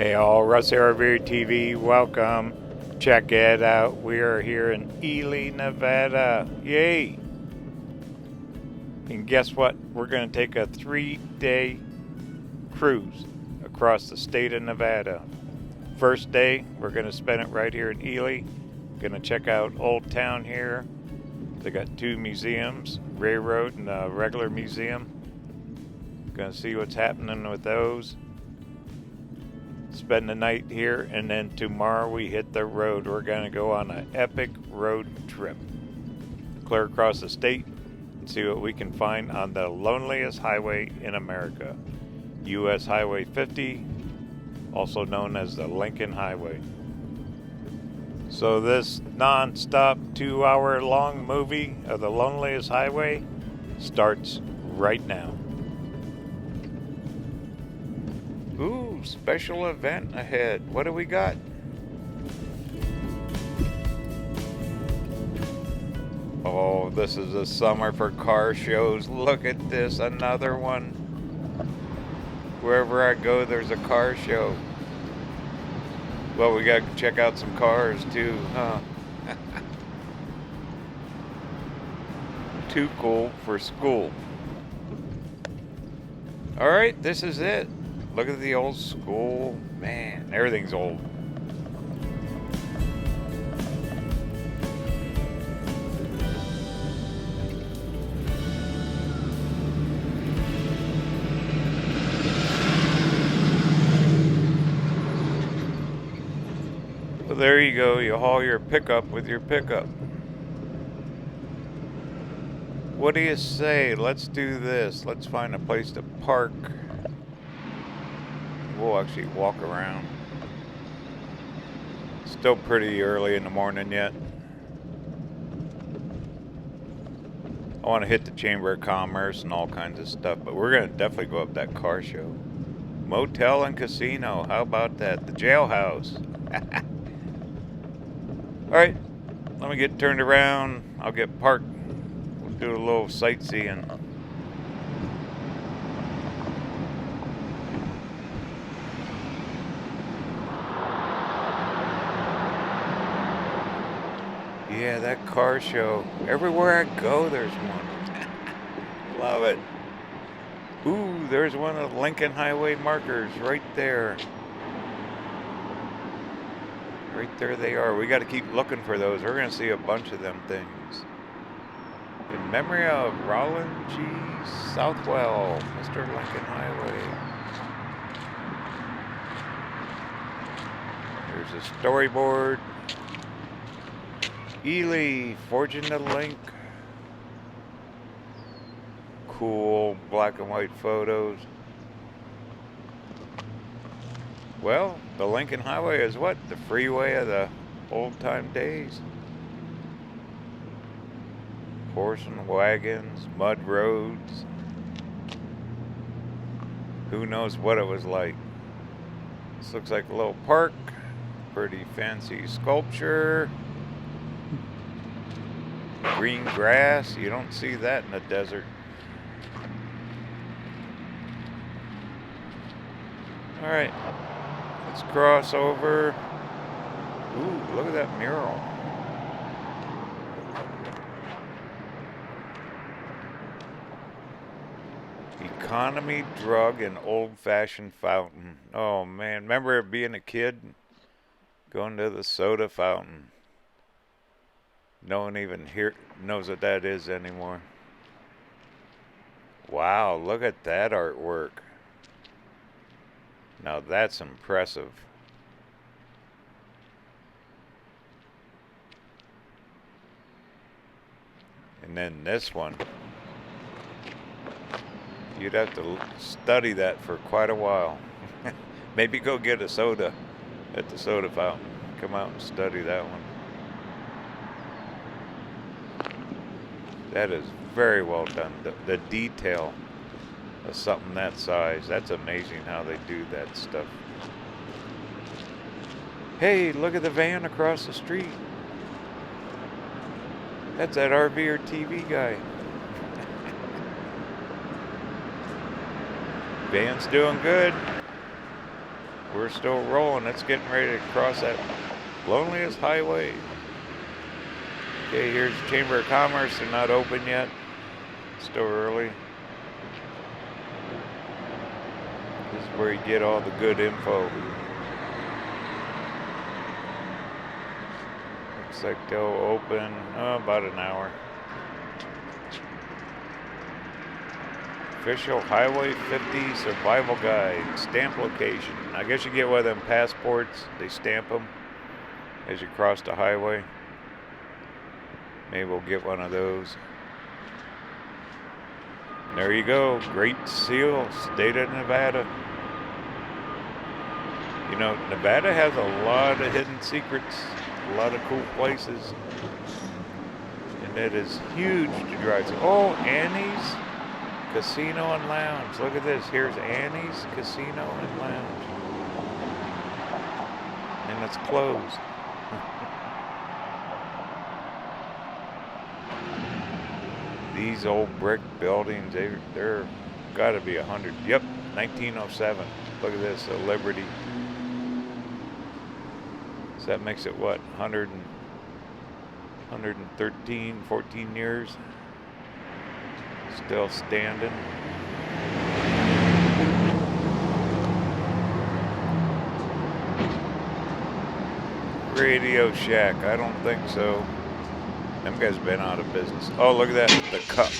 Hey all, Russ RVerTV, welcome. Check it out. We are here in Ely, Nevada. Yay! And guess what? We're going to take a 3-day cruise across the state of Nevada. First day, we're going to spend it right here in Ely. Going to check out Old Town here. They got 2 museums, Railroad and a regular museum. Going to see what's happening with those. Spend the night here, and then tomorrow we hit the road. We're going to go on an epic road trip. Clear across the state and see what we can find on the loneliest highway in America. US Highway 50, also known as the Lincoln Highway. So this non-stop 2-hour long movie of the loneliest highway starts right now. Ooh, special event ahead. What do we got? Oh, this is the summer for car shows. Look at this, another one. Wherever I go, there's a car show. Well, we gotta check out some cars too, huh? Too cool for school. All right, this is it. Look at the old school. Man, everything's old. Well, there you go. You haul your pickup with your pickup. What do you say? Let's do this. Let's find a place to park. We'll actually walk around. Still pretty early in the morning yet. I want to hit the Chamber of Commerce and all kinds of stuff, but we're going to definitely go up that car show. Motel and casino. How about that? The jailhouse. Alright, let me get turned around. I'll get parked. We'll do a little sightseeing. Yeah, that car show. Everywhere I go, there's one. Love it. Ooh, there's one of the Lincoln Highway markers right there. Right there they are. We got to keep looking for those. We're going to see a bunch of them things. In memory of Roland G. Southwell, Mr. Lincoln Highway. There's a storyboard. Ely, forging the link. Cool black and white photos. Well, the Lincoln Highway is what? The freeway of the old time days. Horse and wagons, mud roads. Who knows what it was like. This looks like a little park. Pretty fancy sculpture. Green grass, you don't see that in the desert. Alright, let's cross over. Ooh, look at that mural. Economy, drug, and old-fashioned fountain. Oh man, remember being a kid? Going to the soda fountain. No one even here knows what that is anymore. Wow, look at that artwork. Now that's impressive. And then this one. You'd have to study that for quite a while. Maybe go get a soda at the soda fountain. Come out and study that one. That is very well done. The detail of something that size. That's amazing how they do that stuff. Hey, look at the van across the street. That's that RVerTV guy. Van's doing good. We're still rolling. It's getting ready to cross that loneliest highway. Okay, here's the Chamber of Commerce. They're not open yet. Still early. This is where you get all the good info. Looks like they'll open about an hour. Official Highway 50 Survival Guide. Stamp location. I guess you get one of them passports. They stamp them as you cross the highway. Maybe we'll get one of those. And there you go. Great Seal, State of Nevada. You know, Nevada has a lot of hidden secrets. A lot of cool places. And it is huge to drive through. Oh, Annie's Casino and Lounge. Look at this. Here's Annie's Casino and Lounge. And it's closed. These old brick buildings, they're got to be 100. Yep, 1907. Look at this, a Liberty. So that makes it what, 113, 14 years? Still standing. Radio Shack, I don't think so. Them guys have been out of business. Oh, look at that, the Cup.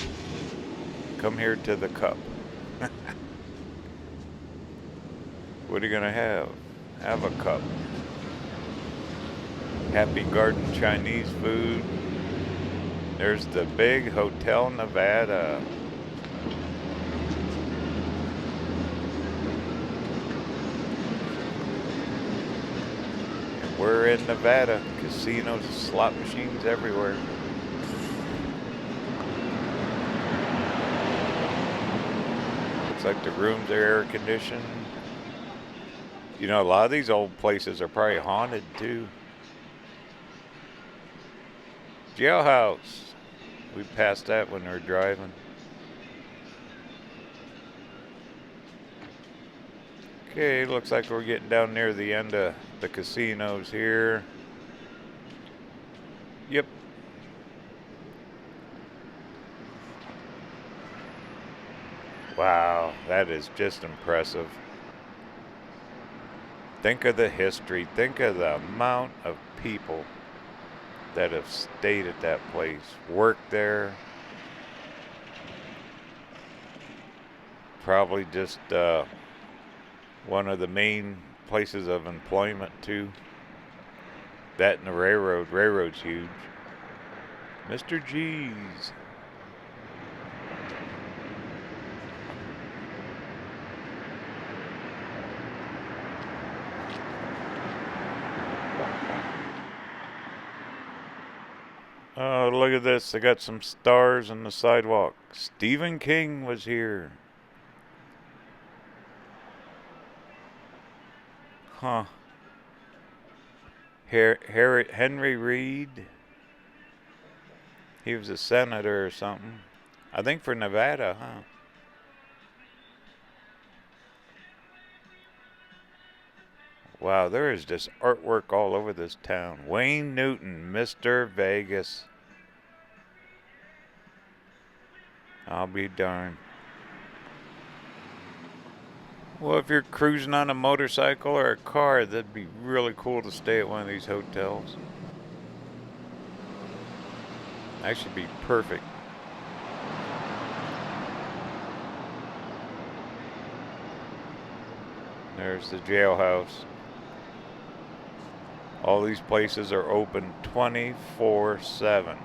Come here to the Cup. What are you gonna have? Have a cup. Happy Garden Chinese food. There's the big Hotel Nevada. And we're in Nevada. Casinos, slot machines everywhere. Looks like the rooms are air conditioned. You know, a lot of these old places are probably haunted too. Jailhouse. We passed that when we were driving. Okay, looks like we're getting down near the end of the casinos here. Yep. Wow, that is just impressive. Think of the history. Think of the amount of people that have stayed at that place, worked there. Probably just one of the main places of employment too. That and the railroad. Railroad's huge. Mr. G's. Oh, look at this. They got some stars on the sidewalk. Stephen King was here. Huh. Henry Reed. He was a senator or something. I think for Nevada, huh? Wow, there is just artwork all over this town. Wayne Newton, Mr. Vegas. I'll be darned. Well, if you're cruising on a motorcycle or a car, that'd be really cool to stay at one of these hotels. That should be perfect. There's the jailhouse. All these places are open 24/7.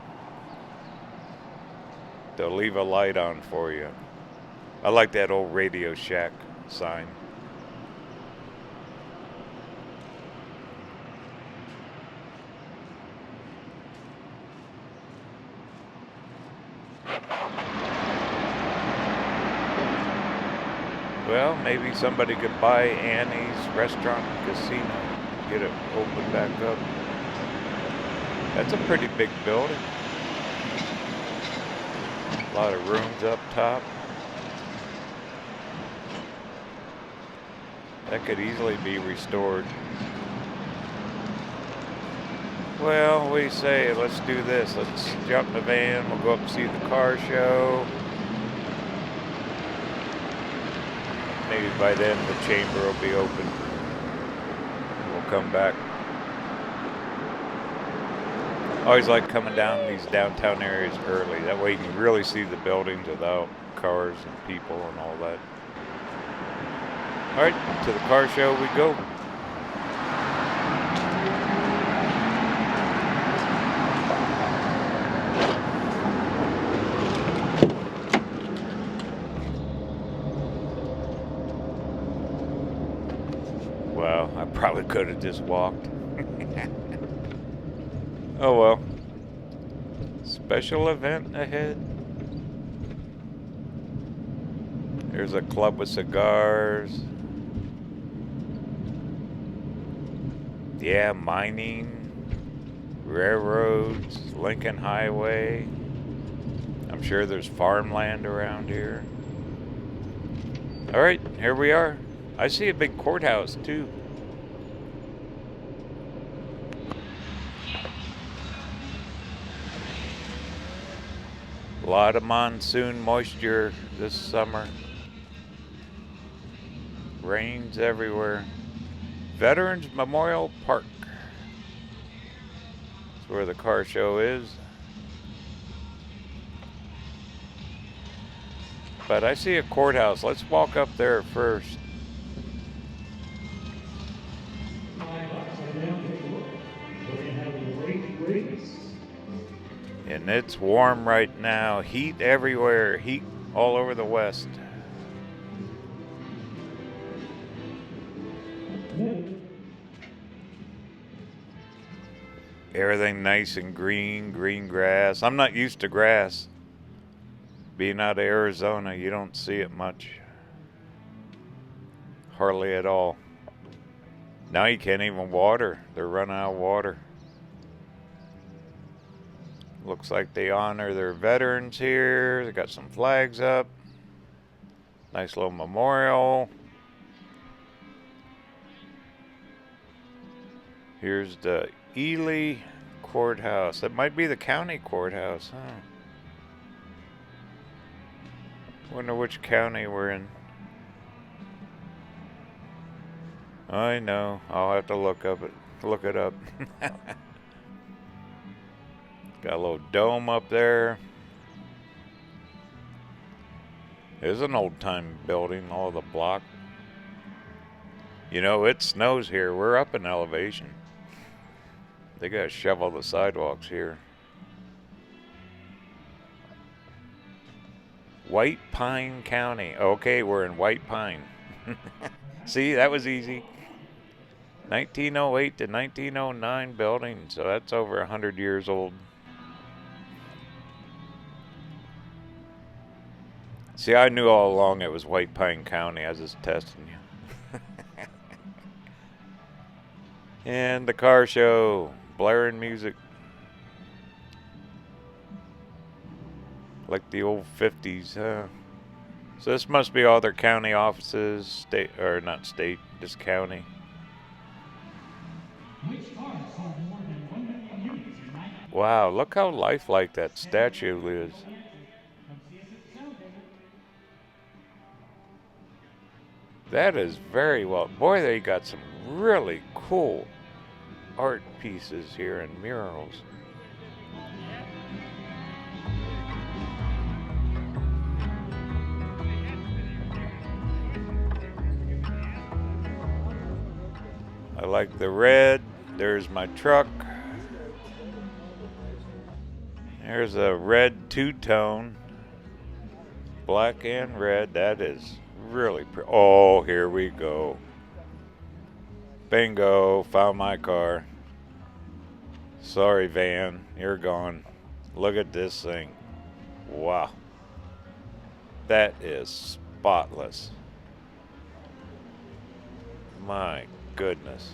They'll leave a light on for you. I like that old Radio Shack sign. Well, maybe somebody could buy Annie's Restaurant and Casino, get it open back up. That's a pretty big building. A lot of rooms up top. That could easily be restored. Well, we say, let's do this. Let's jump in the van. We'll go up and see the car show. Maybe by then the chamber will be open. We'll come back. I always like coming down these downtown areas early. That way you can really see the buildings without cars and people and all that. All right, to the car show we go. Wow, I probably could have just walked. Oh well. Special event ahead. There's a club with cigars. Yeah, mining, railroads, Lincoln Highway. I'm sure there's farmland around here. All right, here we are. I see a big courthouse too. A lot of monsoon moisture this summer. Rains everywhere. Veterans Memorial Park. That's where the car show is. But I see a courthouse. Let's walk up there first. And it's warm right now. Heat everywhere. Heat all over the West. Everything nice and green, green grass. I'm not used to grass. Being out of Arizona, you don't see it much. Hardly at all. Now you can't even water. They're running out of water. Looks like they honor their veterans here. They got some flags up. Nice little memorial. Here's the Ely Courthouse. That might be the county courthouse, huh? Wonder which county we're in. I know. I'll have to look it up. Got a little dome up there. It's an old-time building, all the block. You know, it snows here. We're up in elevation. They gotta shovel the sidewalks here. White Pine County. Okay, we're in White Pine. See, that was easy. 1908 to 1909 building, so that's over 100 years old. See, I knew all along it was White Pine County. I was just testing you. And the car show, blaring music. Like the old 50s, huh? So this must be all their county offices, state, or not state, just county. Wow, look how lifelike that statue is. That is very well. Boy, they got some really cool art pieces here and murals. I like the red. There's my truck. There's a red two-tone. Black and red. That is really pretty. Oh, here we go. Bingo. Found my car. Sorry, van. You're gone. Look at this thing. Wow. That is spotless. My goodness.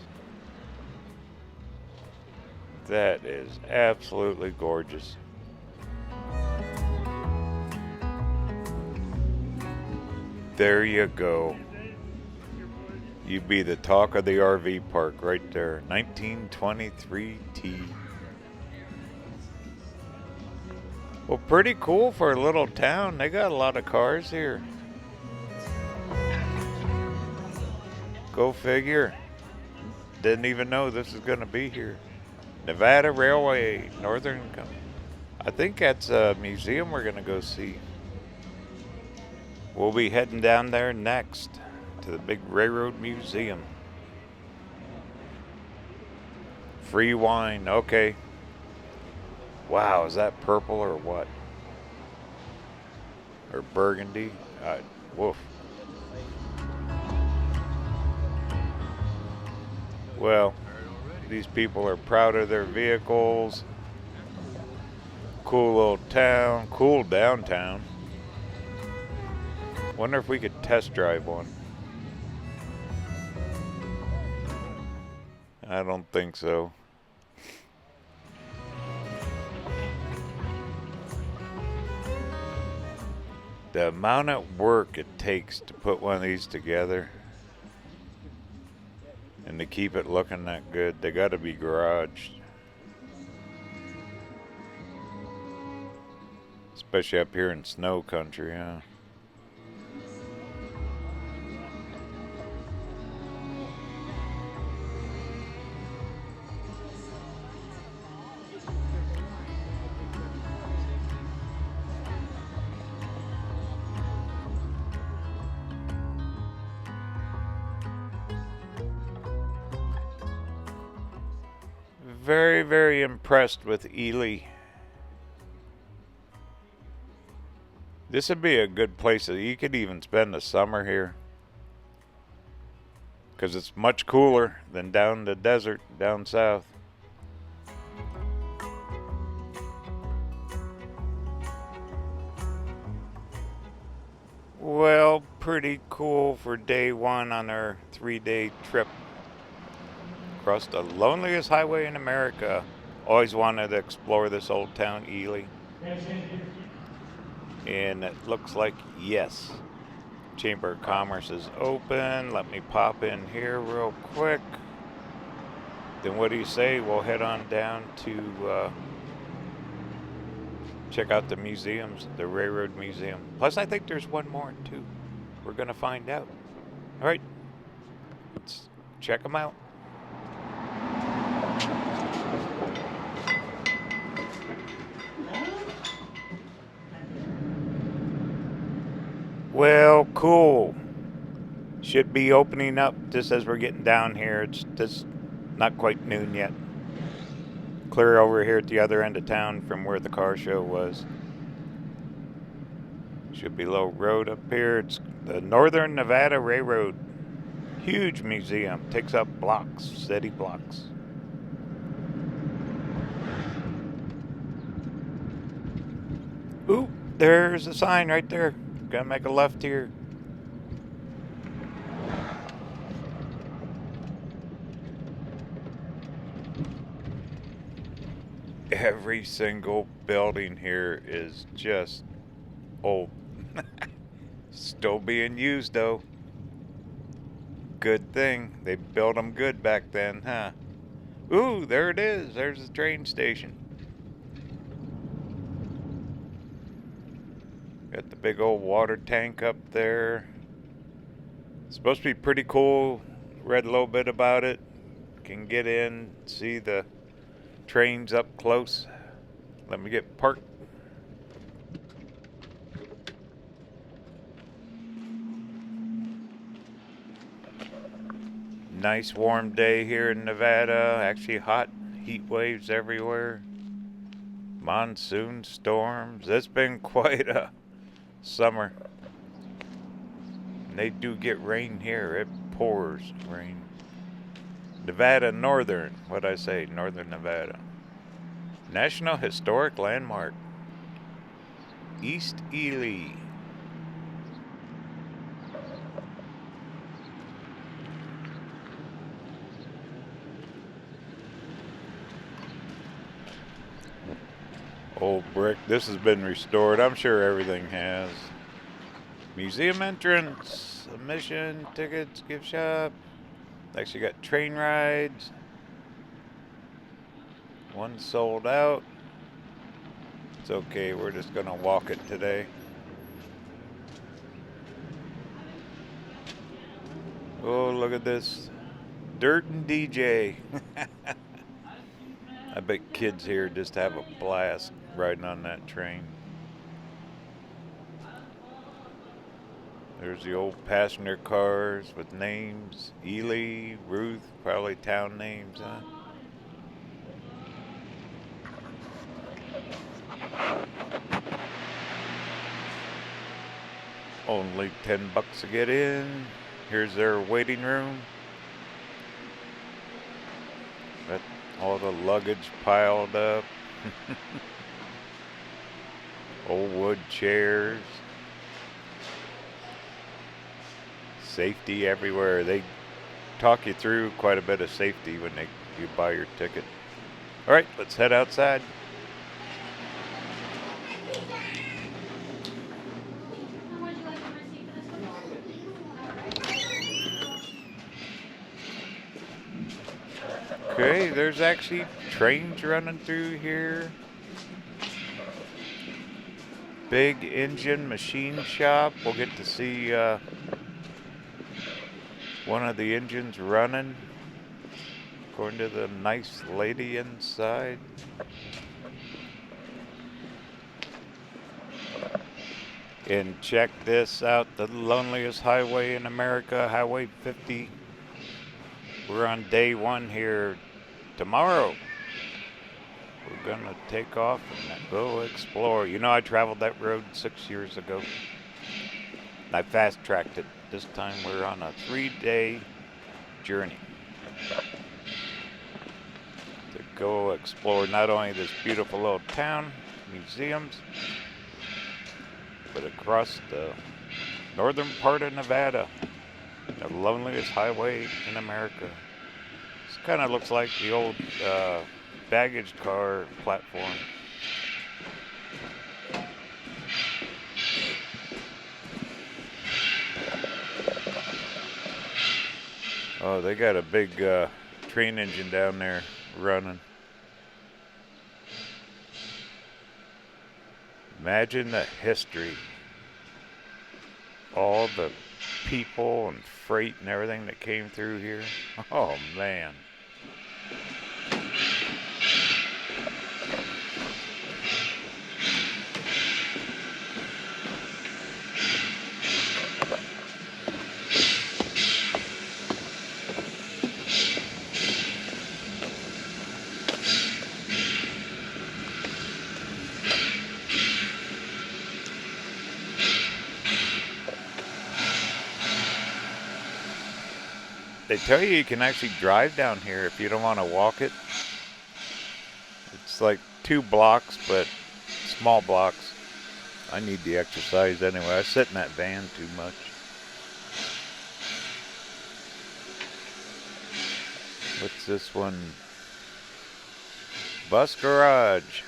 That is absolutely gorgeous. There you go. You'd be the talk of the RV park right there. 1923 T. Well, pretty cool for a little town. They got a lot of cars here. Go figure. Didn't even know this is going to be here. Nevada Railway, Northern. I think that's a museum we're going to go see. We'll be heading down there next to the big railroad museum. Free wine, okay. Wow, is that purple or what? Or burgundy? Woof. Well, these people are proud of their vehicles. Cool little town, cool downtown. Wonder if we could test drive one. I don't think so. The amount of work it takes to put one of these together and to keep it looking that good, they gotta be garaged. Especially up here in snow country, huh? Very, very impressed with Ely. This would be a good place that you could even spend the summer here, because it's much cooler than down the desert down south. Well, pretty cool for day one on our 3-day trip across the loneliest highway in America. Always wanted to explore this old town, Ely. And it looks like yes. Chamber of Commerce is open. Let me pop in here real quick. Then what do you say? We'll head on down to check out the museums, the Railroad Museum. Plus, I think there's one more too. We're gonna find out. All right, let's check them out. Well, cool. Should be opening up just as we're getting down here. It's just not quite noon yet. Clear over here at the other end of town from where the car show was. Should be a little road up here. It's the Northern Nevada Railroad. Huge museum. Takes up blocks, city blocks. Ooh, there's a sign right there. Gotta make a left here. Every single building here is just old. Still being used though. Good thing. They built them good back then, huh? Ooh, there it is. There's the train station. Got the big old water tank up there. It's supposed to be pretty cool. Read a little bit about it. Can get in, see the trains up close. Let me get parked. Nice warm day here in Nevada. Actually hot heat waves everywhere. Monsoon storms. It's been quite a summer. And they do get rain here. It pours rain. Nevada Northern. What'd I say? Northern Nevada. National Historic Landmark. East Ely. Old brick. This has been restored. I'm sure everything has. Museum entrance, admission, tickets, gift shop. Next, you got train rides. One sold out. It's okay, we're just gonna walk it today. Oh, look at this. Dirt and DJ. I bet kids here just have a blast riding on that train. There's the old passenger cars with names. Ely, Ruth, probably town names, huh? Only $10 to get in. Here's their waiting room. Got all the luggage piled up. Old wood chairs. Safety everywhere. They talk you through quite a bit of safety when you buy your ticket. All right, let's head outside. Okay, there's actually trains running through here. Big engine machine shop. We'll get to see one of the engines running, according to the nice lady inside. And check this out, the loneliest highway in America, Highway 50. We're on day 1 here. Tomorrow, we're gonna take off and go explore. You know, I traveled that road 6 years ago. I fast-tracked it. This time we're on a 3-day journey to go explore not only this beautiful little town, museums, but across the northern part of Nevada, the loneliest highway in America. This kind of looks like the old baggage car platform. Oh, they got a big train engine down there running. Imagine the history. All the people and freight and everything that came through here. Oh, man. They tell you can actually drive down here if you don't want to walk it. It's like 2 blocks, but small blocks. I need the exercise anyway. I sit in that van too much. What's this one? Bus garage.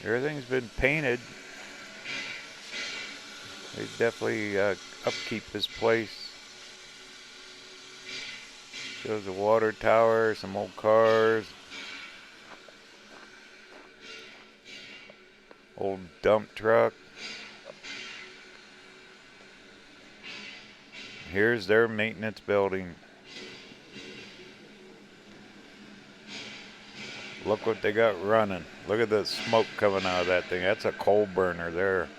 Everything's been painted. They definitely upkeep this place. Shows a water tower, some old cars. Old dump truck. Here's their maintenance building. Look what they got running. Look at the smoke coming out of that thing. That's a coal burner there.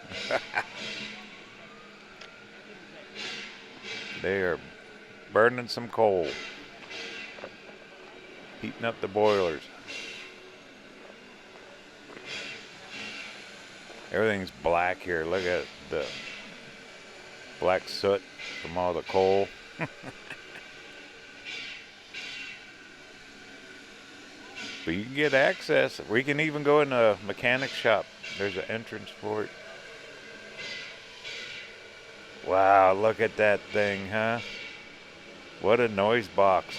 They are burning some coal. Heating up the boilers. Everything's black here. Look at the black soot from all the coal. But you can get access. We can even go in a mechanic shop. There's an entrance for it. Wow, look at that thing, huh? What a noise box.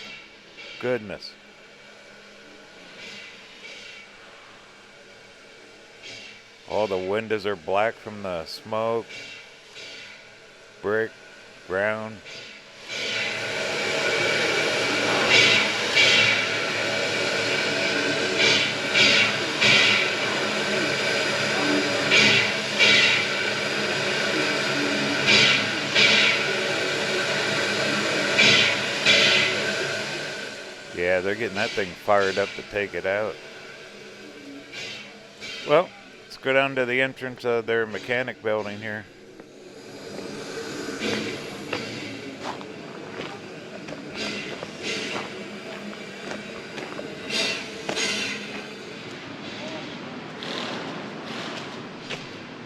All the windows are black from the smoke. Brick, brown. Yeah, they're getting that thing fired up to take it out. Well, let's go down to the entrance of their mechanic building here.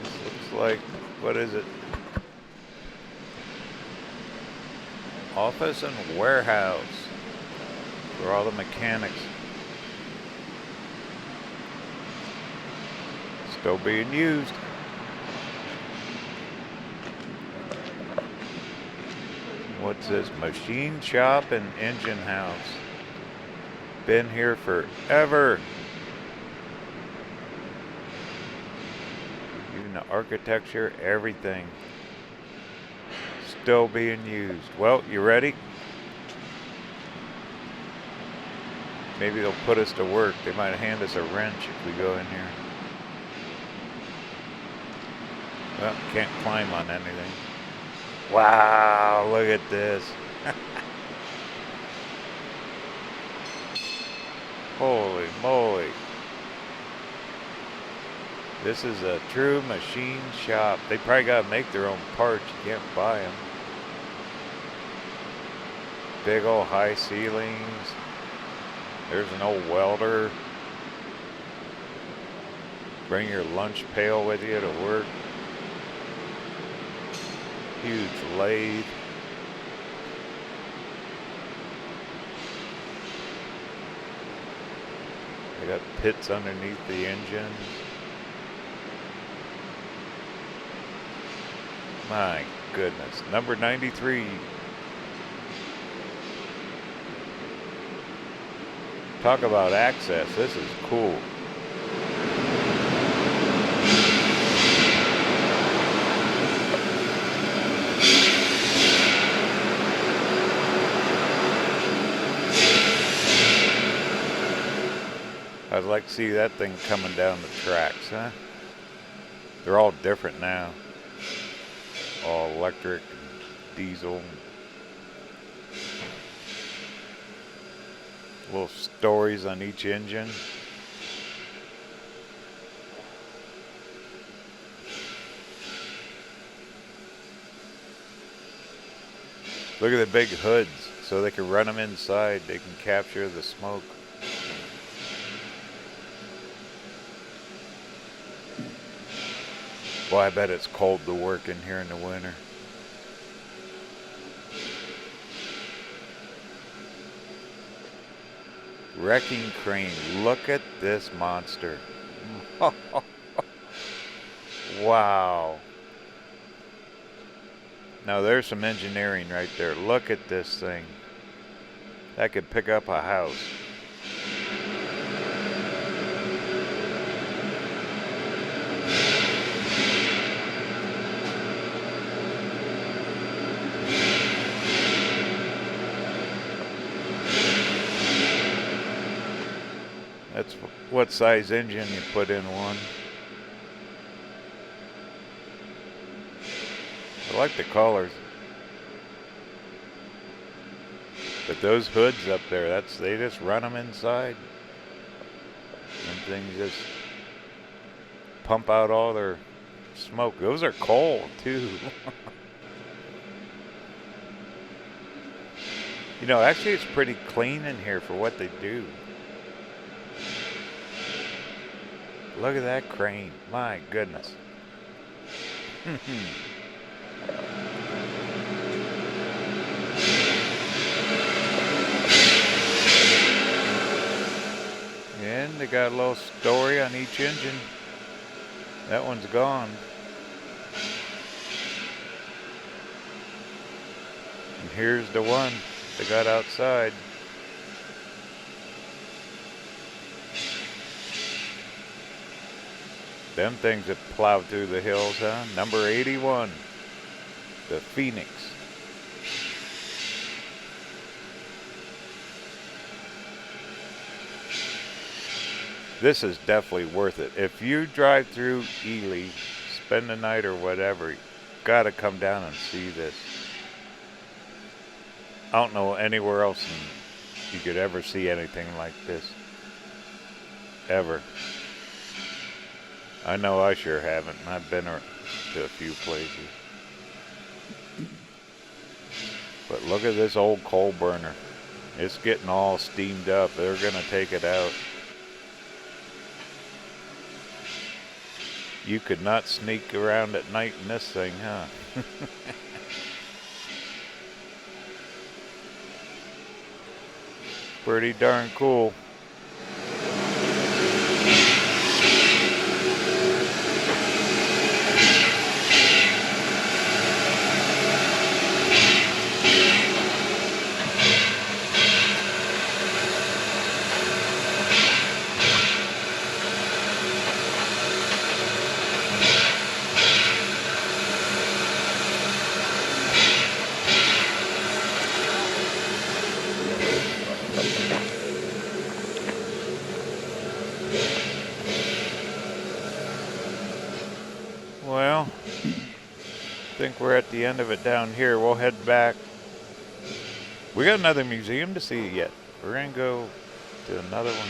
This looks like, what is it? Office and warehouse for all the mechanics. Still being used. What's this? Machine shop and engine house. Been here forever. Even the architecture, everything. Still being used. Well, you ready? Maybe they'll put us to work. They might hand us a wrench if we go in here. Well, can't climb on anything. Wow, look at this. Holy moly. This is a true machine shop. They probably got to make their own parts. You can't buy them. Big old high ceilings. There's an old welder. Bring your lunch pail with you to work. Huge lathe. They got pits underneath the engines. My goodness. Number 93. Talk about access. This is cool. I'd like to see that thing coming down the tracks, huh? They're all different now. All electric, diesel. Little stories on each engine. Look at the big hoods, so they can run them inside. They can capture the smoke. Well, I bet it's cold to work in here in the winter. Wrecking crane. Look at this monster. Wow. Now there's some engineering right there. Look at this thing. That could pick up a house. That's what size engine you put in one. I like the colors. But those hoods up there, they just run them inside. And things just pump out all their smoke. Those are cold too. You know, actually it's pretty clean in here for what they do. Look at that crane. My goodness. And they got a little story on each engine. That one's gone. And here's the one they got outside. Them things that plow through the hills, huh? Number 81, the Phoenix. This is definitely worth it. If you drive through Ely, spend the night or whatever, you gotta come down and see this. I don't know anywhere else you could ever see anything like this. Ever. I know I sure haven't. I've been to a few places. But look at this old coal burner. It's getting all steamed up. They're gonna take it out. You could not sneak around at night in this thing, huh? Pretty darn cool. Well, I think we're at the end of it down here. We'll head back. We got another museum to see yet. We're gonna go to another one.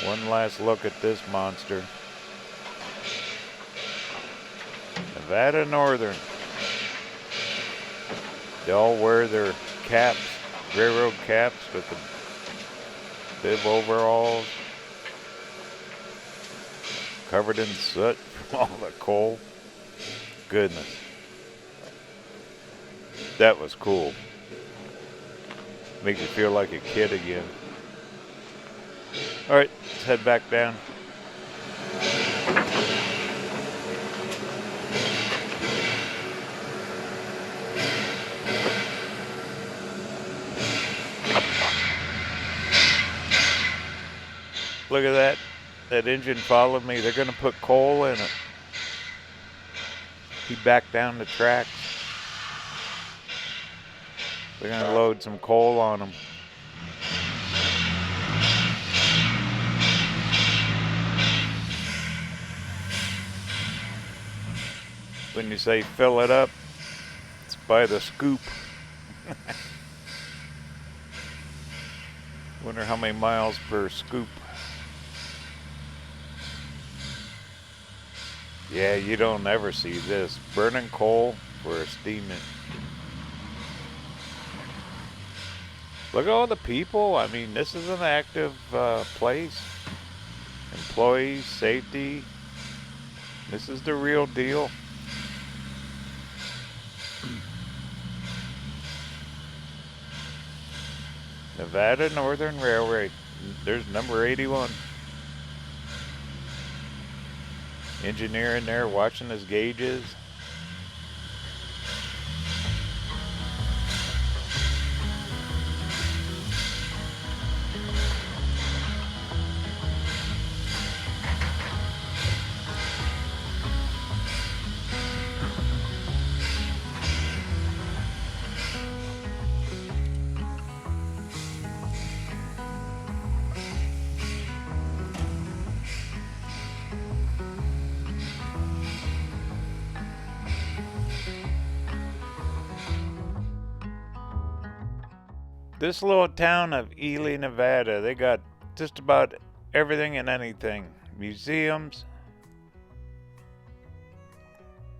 One last look at this monster. Nevada Northern. They all wear their caps, railroad caps with the bib overalls. Covered in soot from all the coal. Goodness. That was cool. Makes you feel like a kid again. Alright, let's head back down. Look at that. That engine followed me. They're going to put coal in it. He backed down the tracks. They're going to load some coal on him. When you say fill it up, it's by the scoop. Wonder how many miles per scoop. Yeah, you don't ever see this. Burning coal for a steaming. Look at all the people. I mean, this is an active place. Employees, safety. This is the real deal. Nevada Northern Railway. There's number 81. Engineer in there watching his gauges. This little town of Ely, Nevada, they got just about everything and anything. Museums.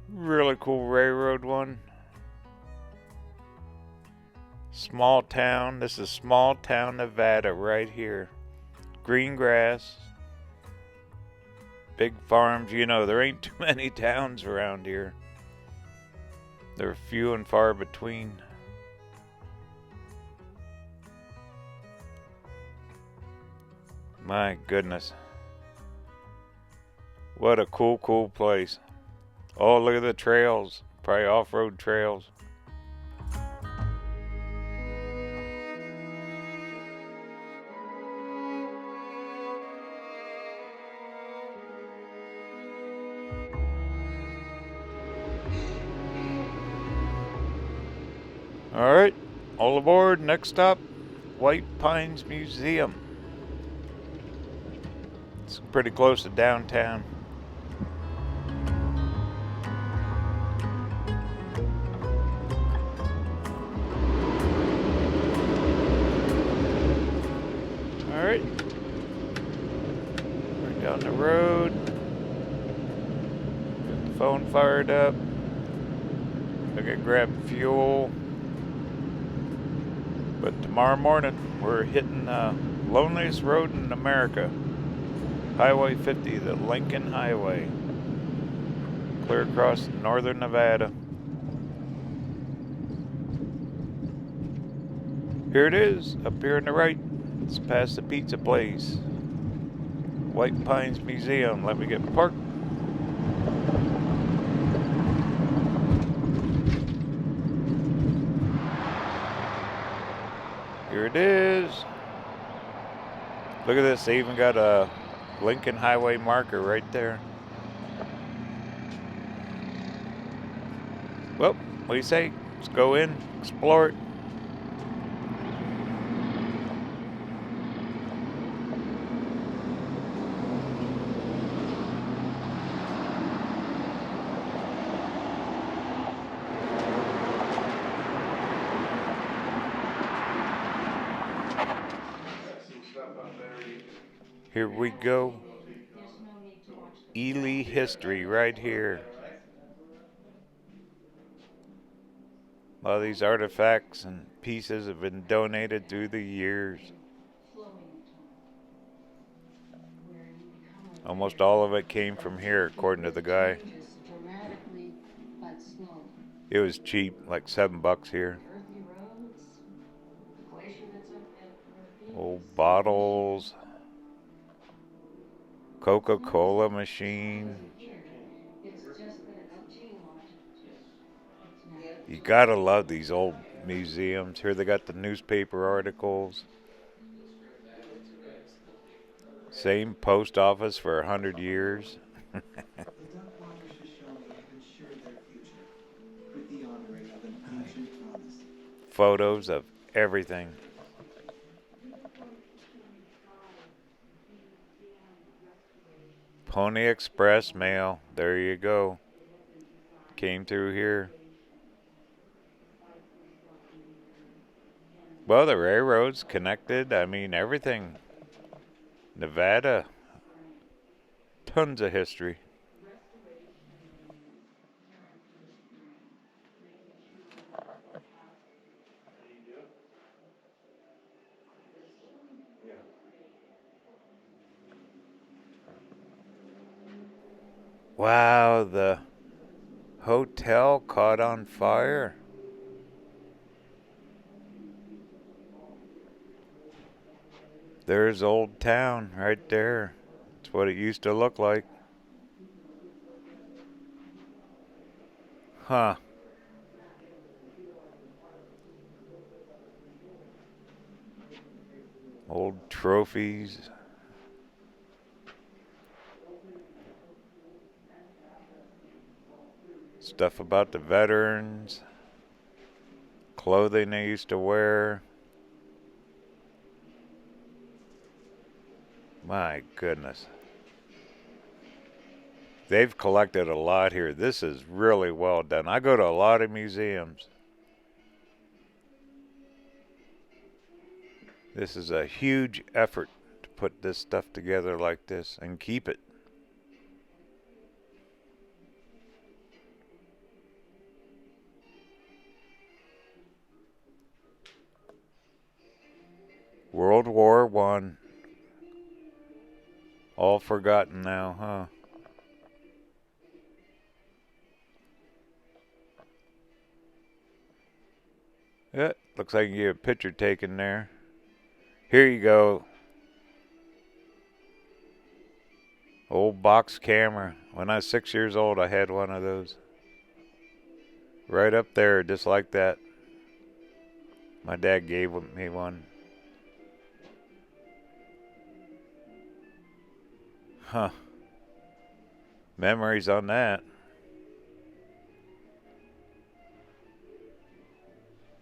Really cool railroad one. Small town. This is small town Nevada right here. Green grass. Big farms. You know, there ain't too many towns around here. They're few and far between. My goodness. What a cool, cool place. Oh, look at the trails. Probably off-road trails. All right, all aboard. Next stop, White Pines Museum. It's pretty close to downtown. All right, we're down the road. Got the phone fired up. I gotta grab fuel. But tomorrow morning, we're hitting Loneliest Road in America. Highway 50, the Lincoln Highway. Clear across northern Nevada. Here it is, up here on the right. It's past the pizza place. White Pines Museum. Let me get parked. Here it is. Look at this, they even got a Lincoln Highway marker right there. Well, what do you say? Let's go in, explore it. Here we go. Ely history right here. A lot of these artifacts and pieces have been donated through the years. Almost all of it came from here, according to the guy. It was cheap, like $7 here. Old bottles. Coca-Cola machine. You gotta love these old museums. Here they got the newspaper articles. Same post office for 100 years. Photos of everything. Pony Express mail. There you go. Came through here. Well, the railroads connected. I mean, everything. Nevada. Tons of history. Wow, the hotel caught on fire. There's Old Town right there. That's what it used to look like. Huh. Old trophies. Stuff about the veterans. Clothing they used to wear. My goodness. They've collected a lot here. This is really well done. I go to a lot of museums. This is a huge effort to put this stuff together like this and keep it. World War I. All forgotten now, huh? Yeah, looks like you can get a picture taken there. Here you go. Old box camera. When I was 6 years old, I had one of those. Right up there, just like that. My dad gave me one. Huh. Memories on that.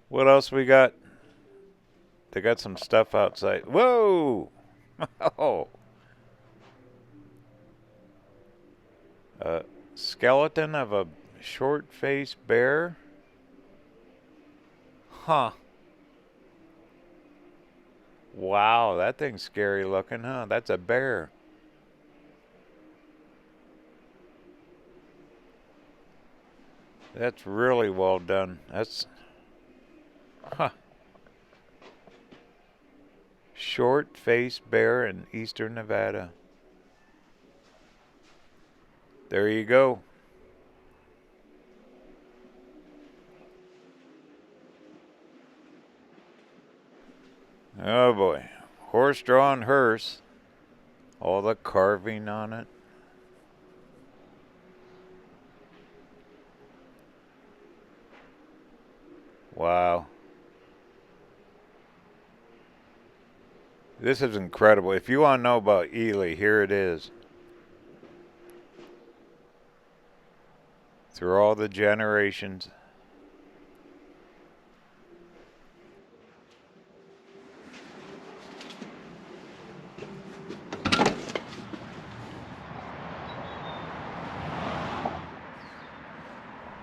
What What else we got? They got some stuff outside. Whoa! Oh! A skeleton of a short-faced bear? Huh. Wow, that thing's scary looking, huh? That's a bear. That's really well done. That's... Huh. Short-faced bear in eastern Nevada. There you go. Oh boy. Horse-drawn hearse. All the carving on it. Wow. This is incredible. If you want to know about Ely, here it is. Through all the generations.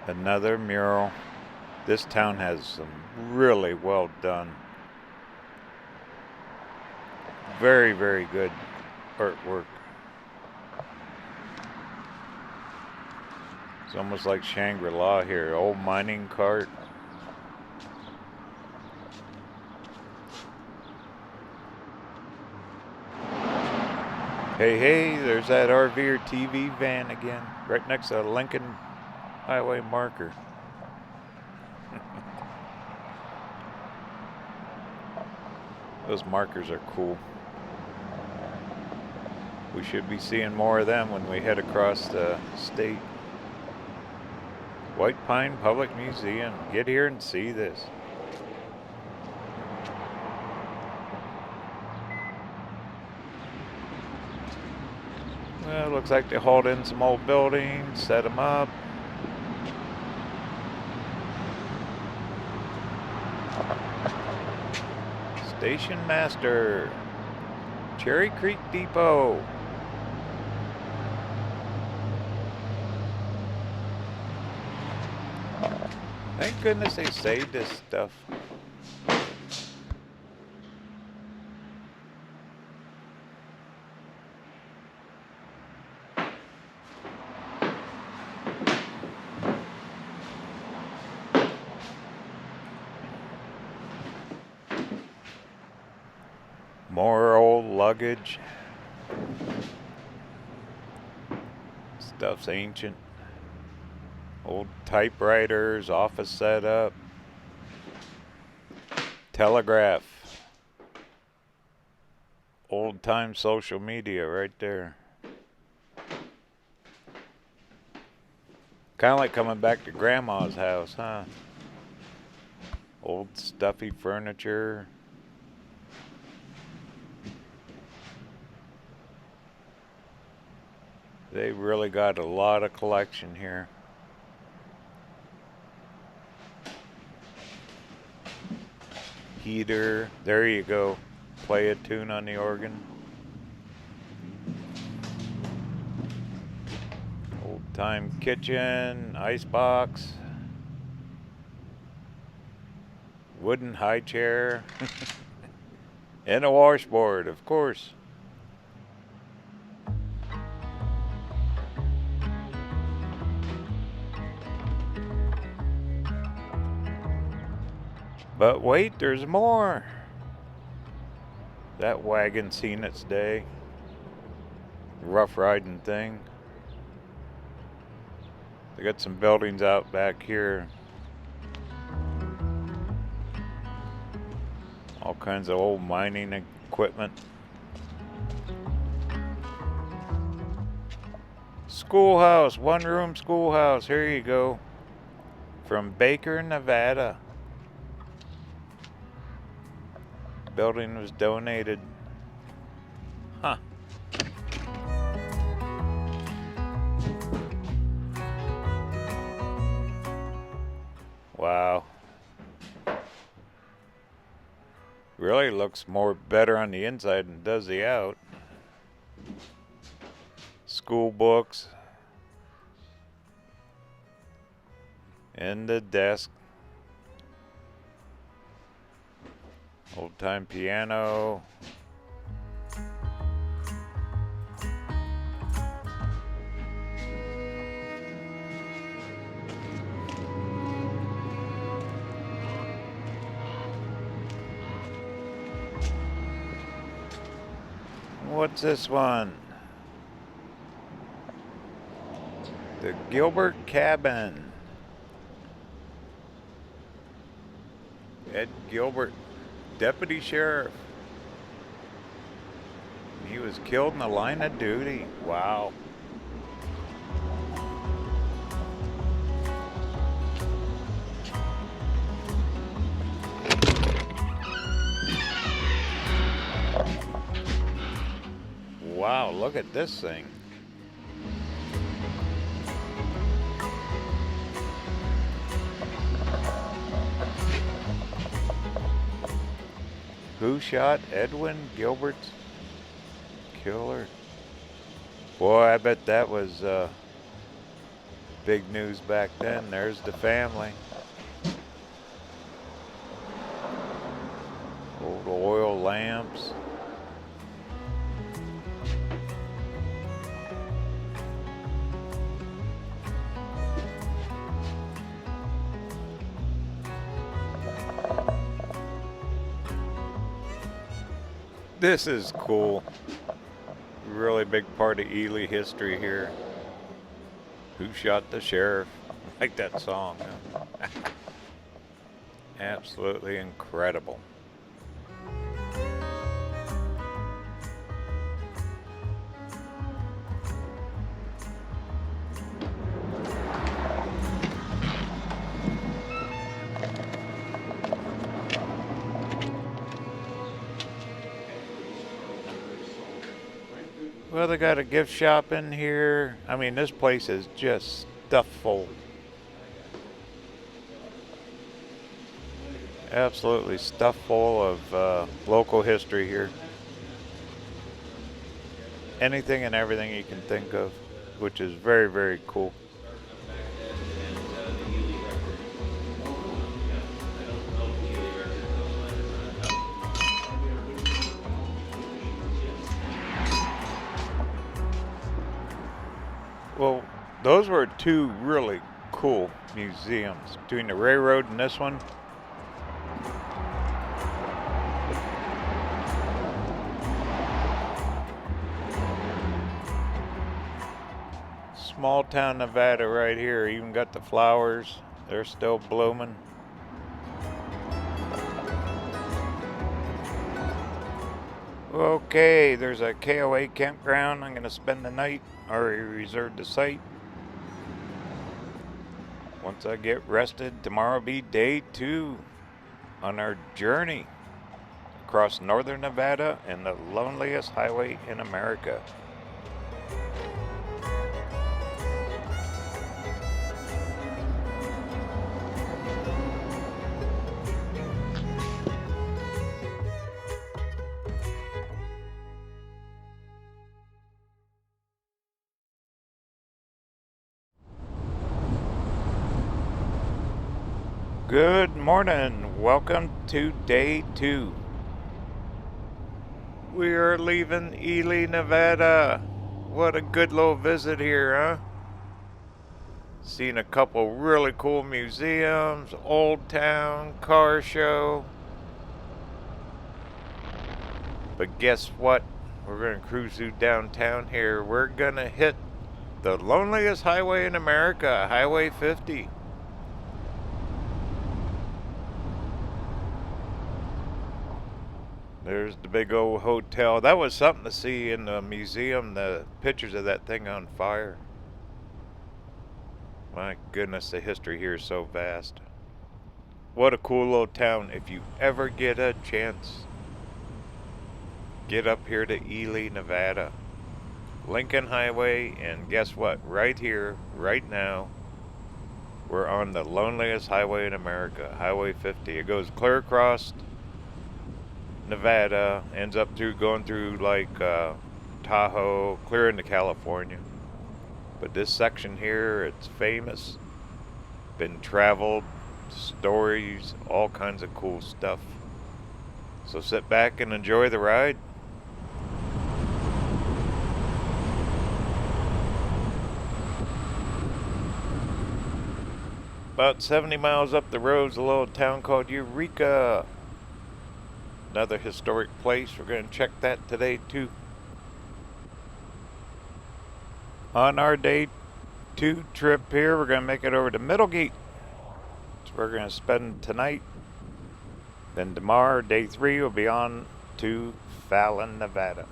Another mural. This town has some really well done. Very, very good artwork. It's almost like Shangri-La here. Old mining cart. Hey, hey, there's that RVerTV van again. Right next to the Lincoln Highway marker. Those markers are cool. We should be seeing more of them when we head across the state. White Pine Public Museum. Get here and see this. Well, looks like they hauled in some old buildings, set them up. Station Master. Cherry Creek Depot. Thank goodness they saved this stuff. More old luggage. Stuff's ancient. Old typewriters, office setup, telegraph, old time social media right there. Kind of like coming back to Grandma's house, huh? Old stuffy furniture. They really got a lot of collection here. Heater, there you go. Play a tune on the organ. Old time kitchen, icebox, wooden high chair, and a washboard, of course. But wait, there's more. That wagon seen its day. Rough riding thing. They got some buildings out back here. All kinds of old mining equipment. Schoolhouse, one-room schoolhouse. Here you go. From Baker, Nevada. Building was donated. Huh. Wow. Really looks more better on the inside than it does the out. School books. And the desk. Old time piano. What's this one? The Gilbert Cabin. Ed Gilbert, deputy sheriff. He was killed in the line of duty. Wow. Wow, look at this thing. Who shot Edwin Gilbert's killer? Boy, I bet that was big news back then. There's the family. Old oil lamps. This is cool. Really big part of Ely history here. Who shot the sheriff? I like that song. Absolutely incredible. Well, they got a gift shop in here. I mean, this place is just stuffed full. Absolutely stuffed full of local history here. Anything and everything you can think of, which is very, very cool. Well, those were two really cool museums. Between the railroad and this one. Small town Nevada right here. Even got the flowers. They're still blooming. Okay, there's a KOA campground. I'm going to spend the night. Already reserved the site. Once I get rested, tomorrow will be day 2 on our journey across northern Nevada and the loneliest highway in America. Good morning. Welcome to day 2. We are leaving Ely, Nevada. What a good little visit here, huh? Seen a couple really cool museums, Old Town, car show. But guess what? We're going to cruise through downtown here. We're going to hit the loneliest highway in America, Highway 50. There's the big old hotel. That was something to see in the museum, the pictures of that thing on fire. My goodness, the history here is so vast. What a cool little town. If you ever get a chance, get up here to Ely, Nevada. Lincoln Highway, and guess what? Right here, right now, we're on the loneliest highway in America, Highway 50. It goes clear across Nevada, ends up through going through like Tahoe, clear into California. But this section here, it's famous, been traveled, stories, all kinds of cool stuff. So sit back and enjoy the ride. About 70 miles up the road is a little town called Eureka. Another historic place. We're going to check that today too. On our day 2 trip here, we're going to make it over to Middlegate. So we're going to spend tonight. Then tomorrow, day 3, we'll be on to Fallon, Nevada.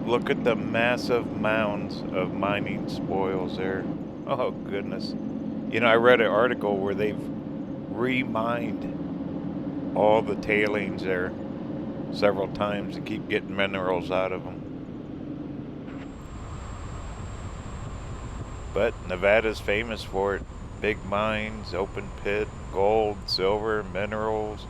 Look at the massive mounds of mining spoils there. Oh goodness. You know, I read an article where they've remined all the tailings there several times to keep getting minerals out of them. But Nevada's famous for it. Big mines, open pit, gold, silver, minerals.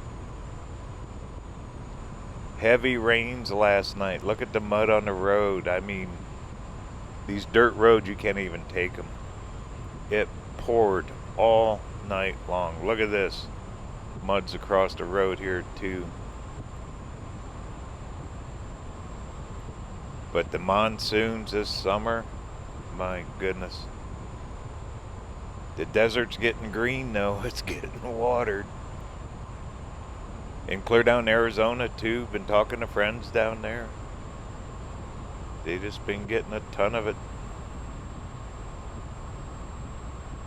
Heavy rains last night. Look at the mud on the road. I mean, these dirt roads, you can't even take them. It poured all night long. Look at this. Mud's across the road here too. But the monsoons this summer, my goodness. The desert's getting green though. It's getting watered. And clear down Arizona too. Been talking to friends down there. They just been getting a ton of it.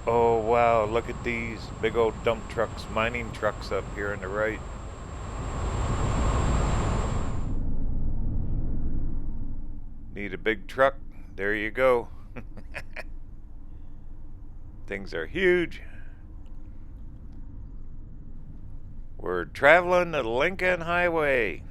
Oh wow, look at these big old dump trucks, mining trucks up here on the right. Need a big truck? There you go. Things are huge. We're traveling the Lincoln Highway.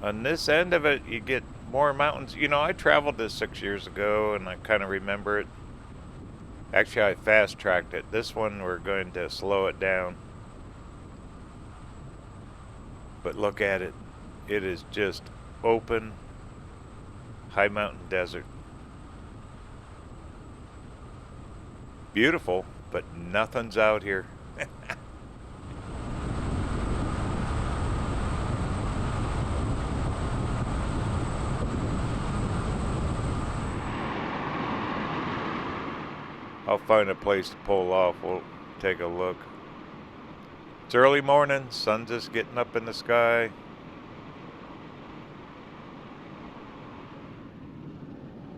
On this end of it, you get more mountains. You know, I traveled this 6 years ago and I kind of remember it. Actually, I fast-tracked it. This one, we're going to slow it down. But look at it. It is just open, high mountain desert. Beautiful, but nothing's out here. I'll find a place to pull off. We'll take a look. It's early morning. Sun's just getting up in the sky.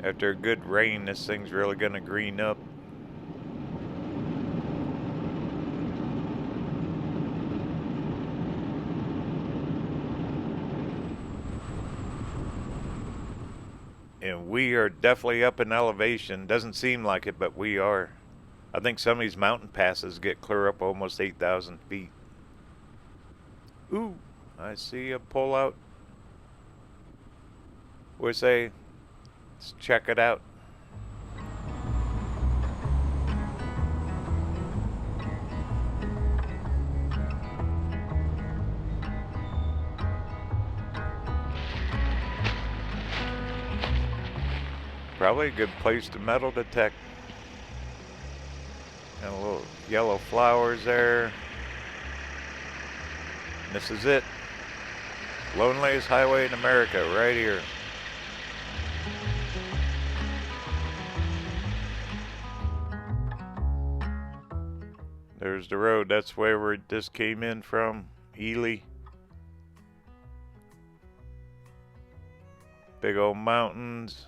After a good rain, this thing's really going to green up. And we are definitely up in elevation. Doesn't seem like it, but we are. I think some of these mountain passes get clear up almost 8,000 feet. Ooh, I see a pullout. We say, let's check it out. Probably a good place to metal detect. And a little yellow flowers there. And this is it. Loneliest highway in America, right here. There's the road. That's where we just came in from. Ely. Big old mountains.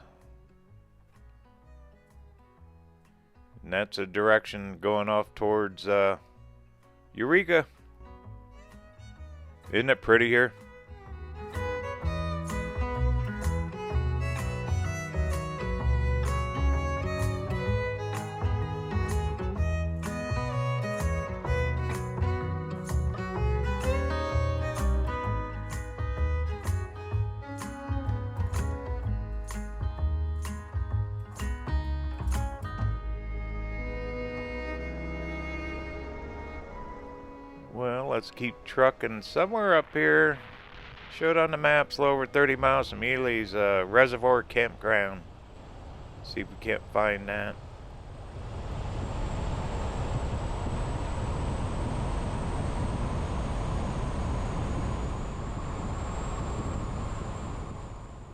And that's a direction going off towards Eureka. Isn't it pretty here? Well, let's keep trucking somewhere up here. Showed on the maps, a little over 30 miles from Ely's Reservoir Campground. See if we can't find that.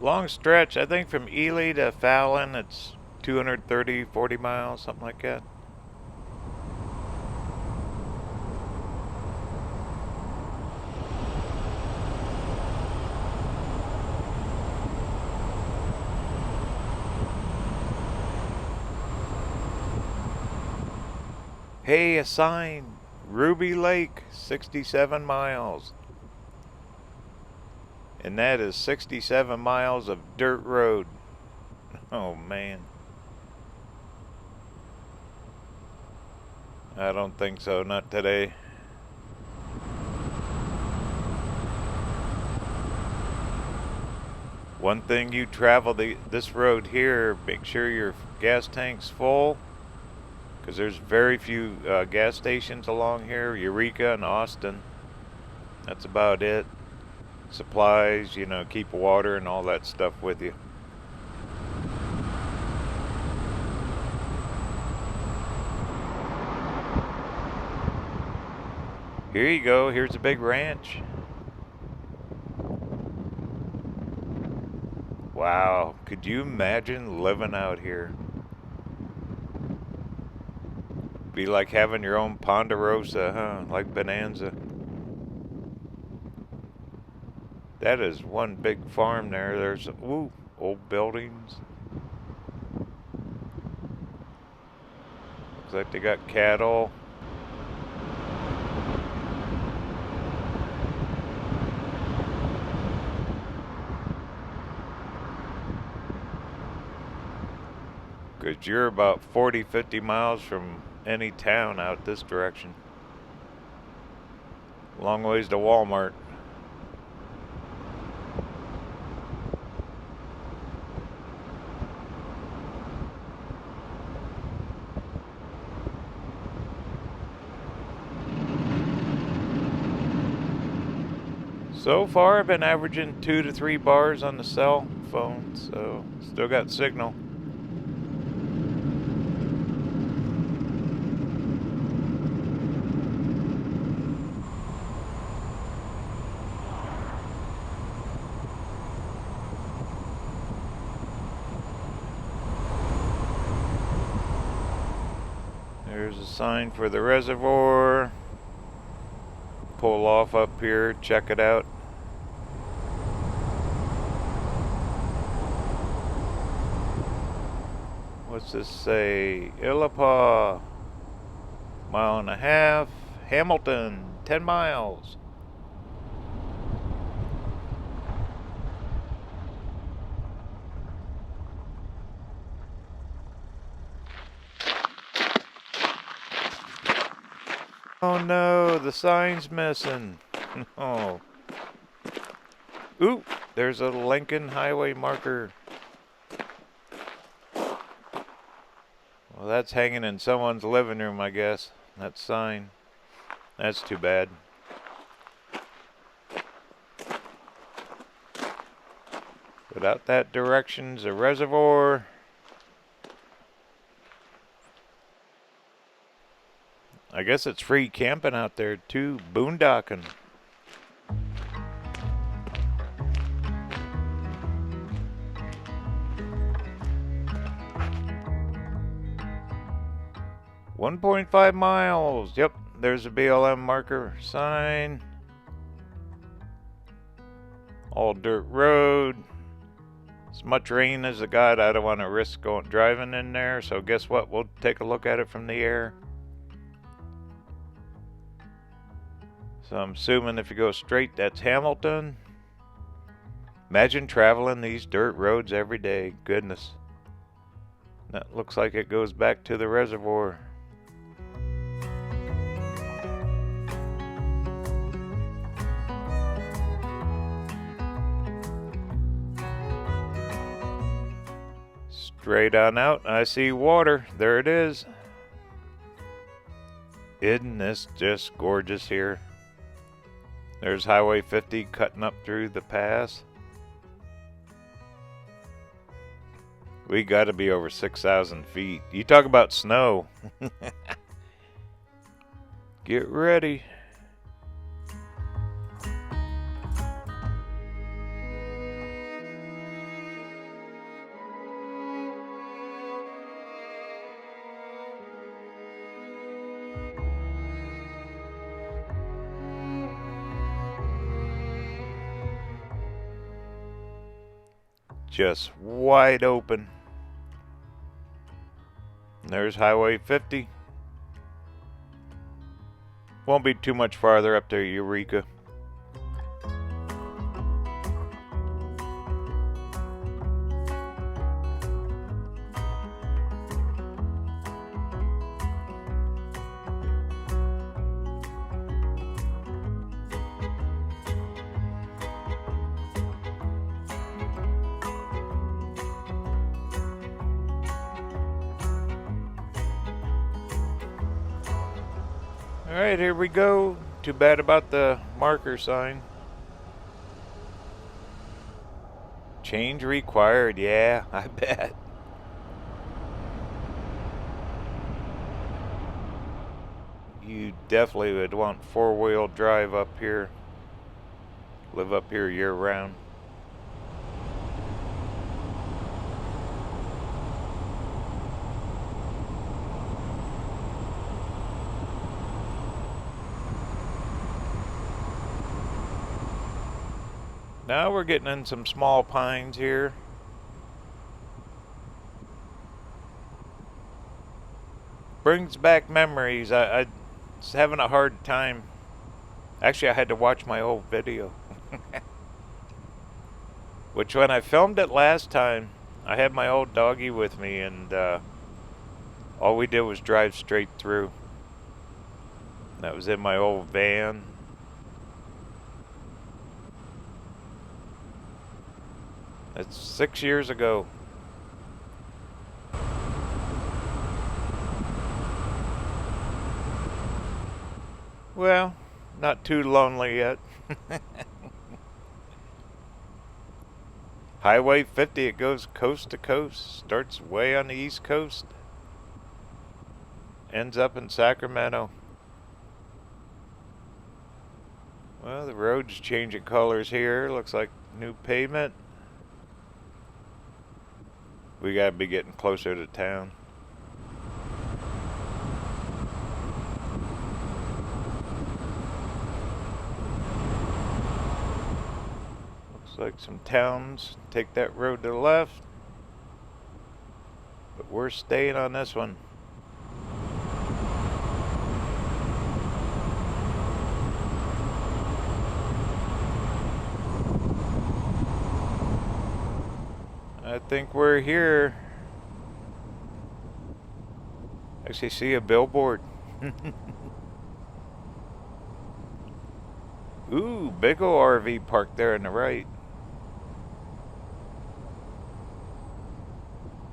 Long stretch, I think from Ely to Fallon, it's 230, 40 miles, something like that. Hey, a sign. Ruby Lake, 67 miles. And that is 67 miles of dirt road. Oh, man. I don't think so, not today. One thing, you travel this road here, make sure your gas tank's full, because there's very few gas stations along here. Eureka and Austin. That's about it. Supplies, you know, keep water and all that stuff with you. Here you go. Here's a big ranch. Wow, could you imagine living out here? Be like having your own Ponderosa, huh? Like Bonanza. That is one big farm there. There's, ooh, old buildings. Looks like they got cattle. Because you're about 40, 50 miles from any town out this direction. Long ways to Walmart. So far, I've been averaging 2 to 3 bars on the cell phone, so still got signal. There's a sign for the reservoir. Pull off up here, check it out. What's this say? Illapa, 1.5 miles. Hamilton, 10 miles. Oh no, the sign's missing. Oh. Ooh, there's a Lincoln Highway marker. Well, that's hanging in someone's living room, I guess. That sign. That's too bad. But out that direction's a reservoir. I guess it's free camping out there too, boondocking. .5 miles. Yep, there's a BLM marker sign. All dirt road. As much rain as I got, I don't want to risk driving in there. So guess what? We'll take a look at it from the air. So I'm assuming if you go straight, that's Hamilton. Imagine traveling these dirt roads every day. Goodness. That looks like it goes back to the reservoir. Straight on out, I see water. There it is. Isn't this just gorgeous here? There's Highway 50 cutting up through the pass. We got to be over 6,000 feet. You talk about snow. Get ready. Just wide open. And there's Highway 50. Won't be too much farther up to Eureka. Alright, here we go. Too bad about the marker sign. Change required, yeah, I bet. You definitely would want four-wheel drive up here. Live up here year-round. Now we're getting in some small pines here. Brings back memories. I was having a hard time. Actually, I had to watch my old video. Which when I filmed it last time, I had my old doggy with me, and all we did was drive straight through. That was in my old van. That's 6 years ago. Well, not too lonely yet. Highway 50, it goes coast to coast. Starts way on the East Coast. Ends up in Sacramento. Well, the road's changing colors here. Looks like new pavement. We gotta be getting closer to town. Looks like some towns take that road to the left. But we're staying on this one. I think we're here. Actually see a billboard. Ooh, big ol' RV parked there on the right.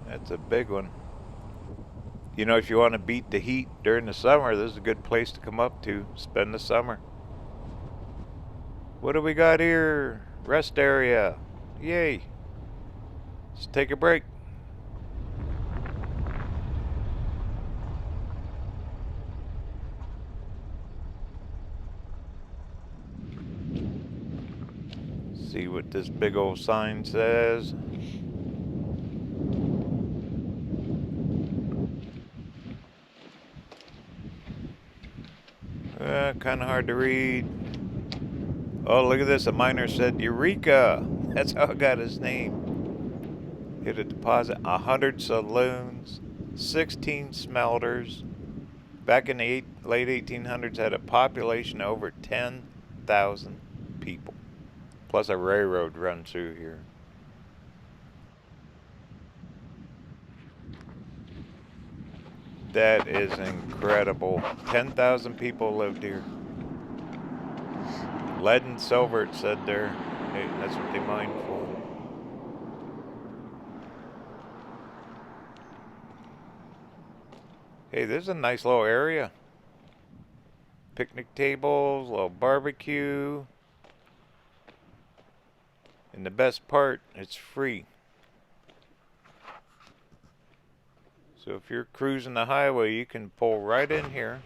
That's a big one. You know, if you want to beat the heat during the summer, this is a good place to come up to spend the summer. What do we got here? Rest area. Yay. Let's take a break. See what this big old sign says. Kind of hard to read. Oh, look at this. A miner said Eureka. That's how it got his name. Hit a deposit, 100 saloons, 16 smelters. Back in the late 1800s, had a population of over 10,000 people. Plus a railroad runs through here. That is incredible. 10,000 people lived here. Lead and silver, it said there. Hey, that's what they mined for. Hey, this is a nice little area. Picnic tables, a little barbecue. And the best part, it's free. So if you're cruising the highway, you can pull right in here.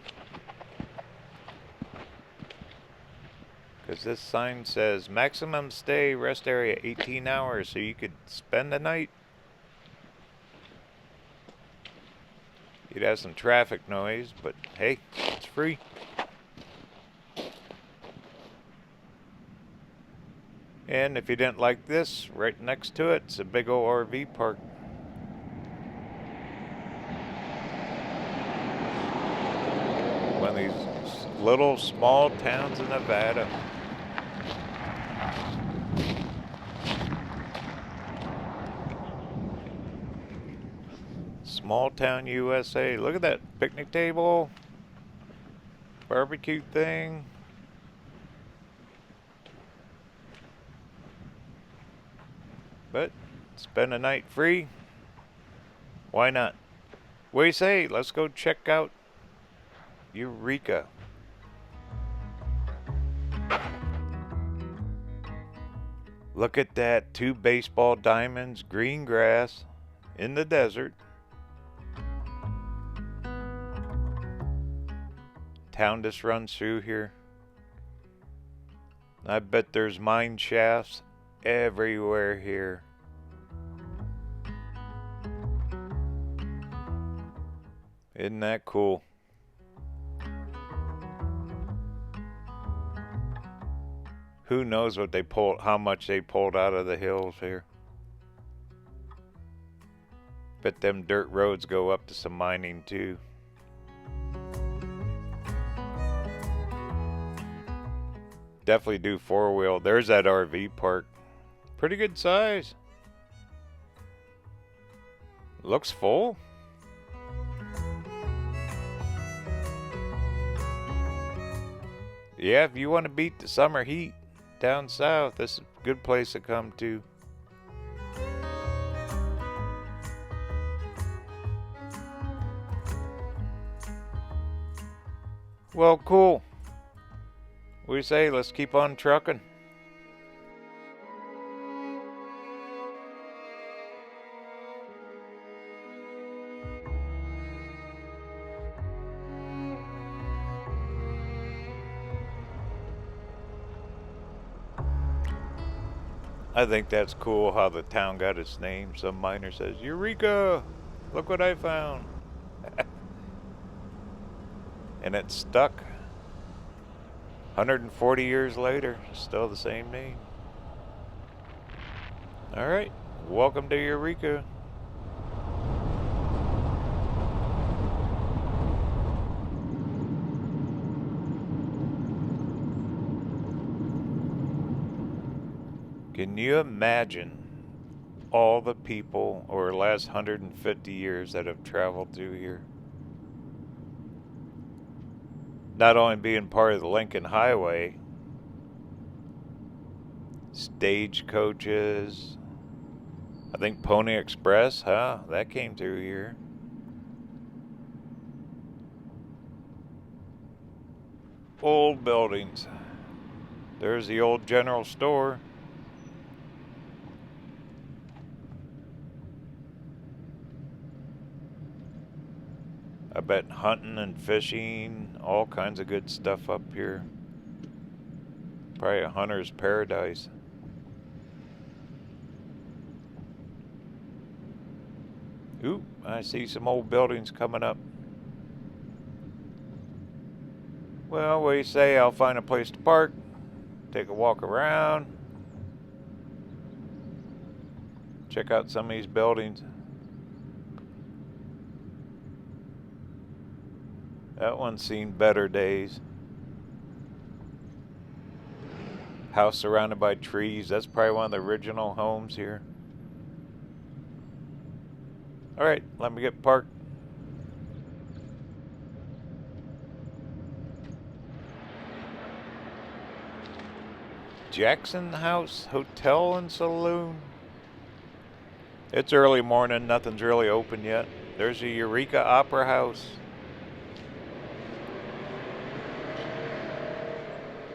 Because this sign says maximum stay rest area 18 hours, so you could spend the night. You'd have some traffic noise, but hey, it's free. And if you didn't like this, right next to it's a big old RV park. One of these little small towns in Nevada. Small town USA. Look at that picnic table, barbecue thing. But spend a night free. Why not? What do you say? Let's go check out Eureka. Look at that. 2 baseball diamonds, green grass in the desert. Town just runs through here. I bet there's mine shafts everywhere here. Isn't that cool? Who knows what they pulled, how much they pulled out of the hills here. Bet them dirt roads go up to some mining too. Definitely do 4-wheel. There's that RV park. Pretty good size. Looks full. Yeah, if you want to beat the summer heat down south, this is a good place to come to. Well, cool. What do you say? Let's keep on trucking. I think that's cool how the town got its name. Some miner says, Eureka! Look what I found. And it's stuck. 140 years later, still the same name. Alright, welcome to Eureka. Can you imagine all the people over the last 150 years that have traveled through here? Not only being part of the Lincoln Highway, stagecoaches, I think Pony Express, that came through here. Old buildings. There's the old general store. I bet hunting and fishing, all kinds of good stuff up here. Probably a hunter's paradise. Oop, I see some old buildings coming up. Well, what do you say? I'll find a place to park, take a walk around, check out some of these buildings. That one's seen better days. House surrounded by trees. That's probably one of the original homes here. Alright, let me get parked. Jackson House Hotel and Saloon. It's early morning, nothing's really open yet. There's the Eureka Opera House.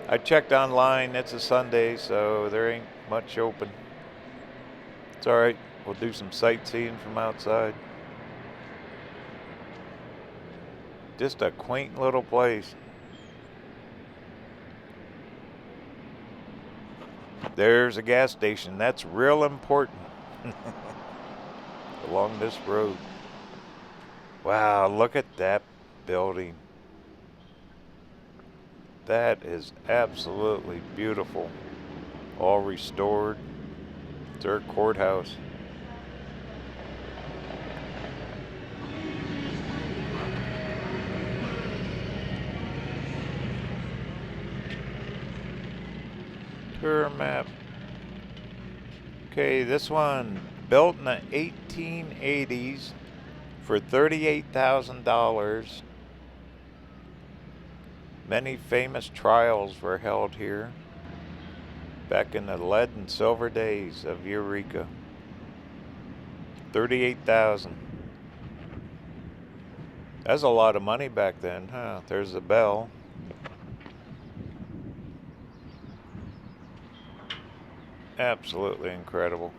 I checked online, it's a Sunday, so there ain't much open. It's alright, we'll do some sightseeing from outside. Just a quaint little place. There's a gas station. That's real important along this road. Wow, look at that building. That is absolutely beautiful. All restored. It's our courthouse. Tour map. Okay, this one built in the 1880s for $38,000. Many famous trials were held here back in the lead and silver days of Eureka. 38,000. That's a lot of money back then, huh? There's the bell. Absolutely incredible.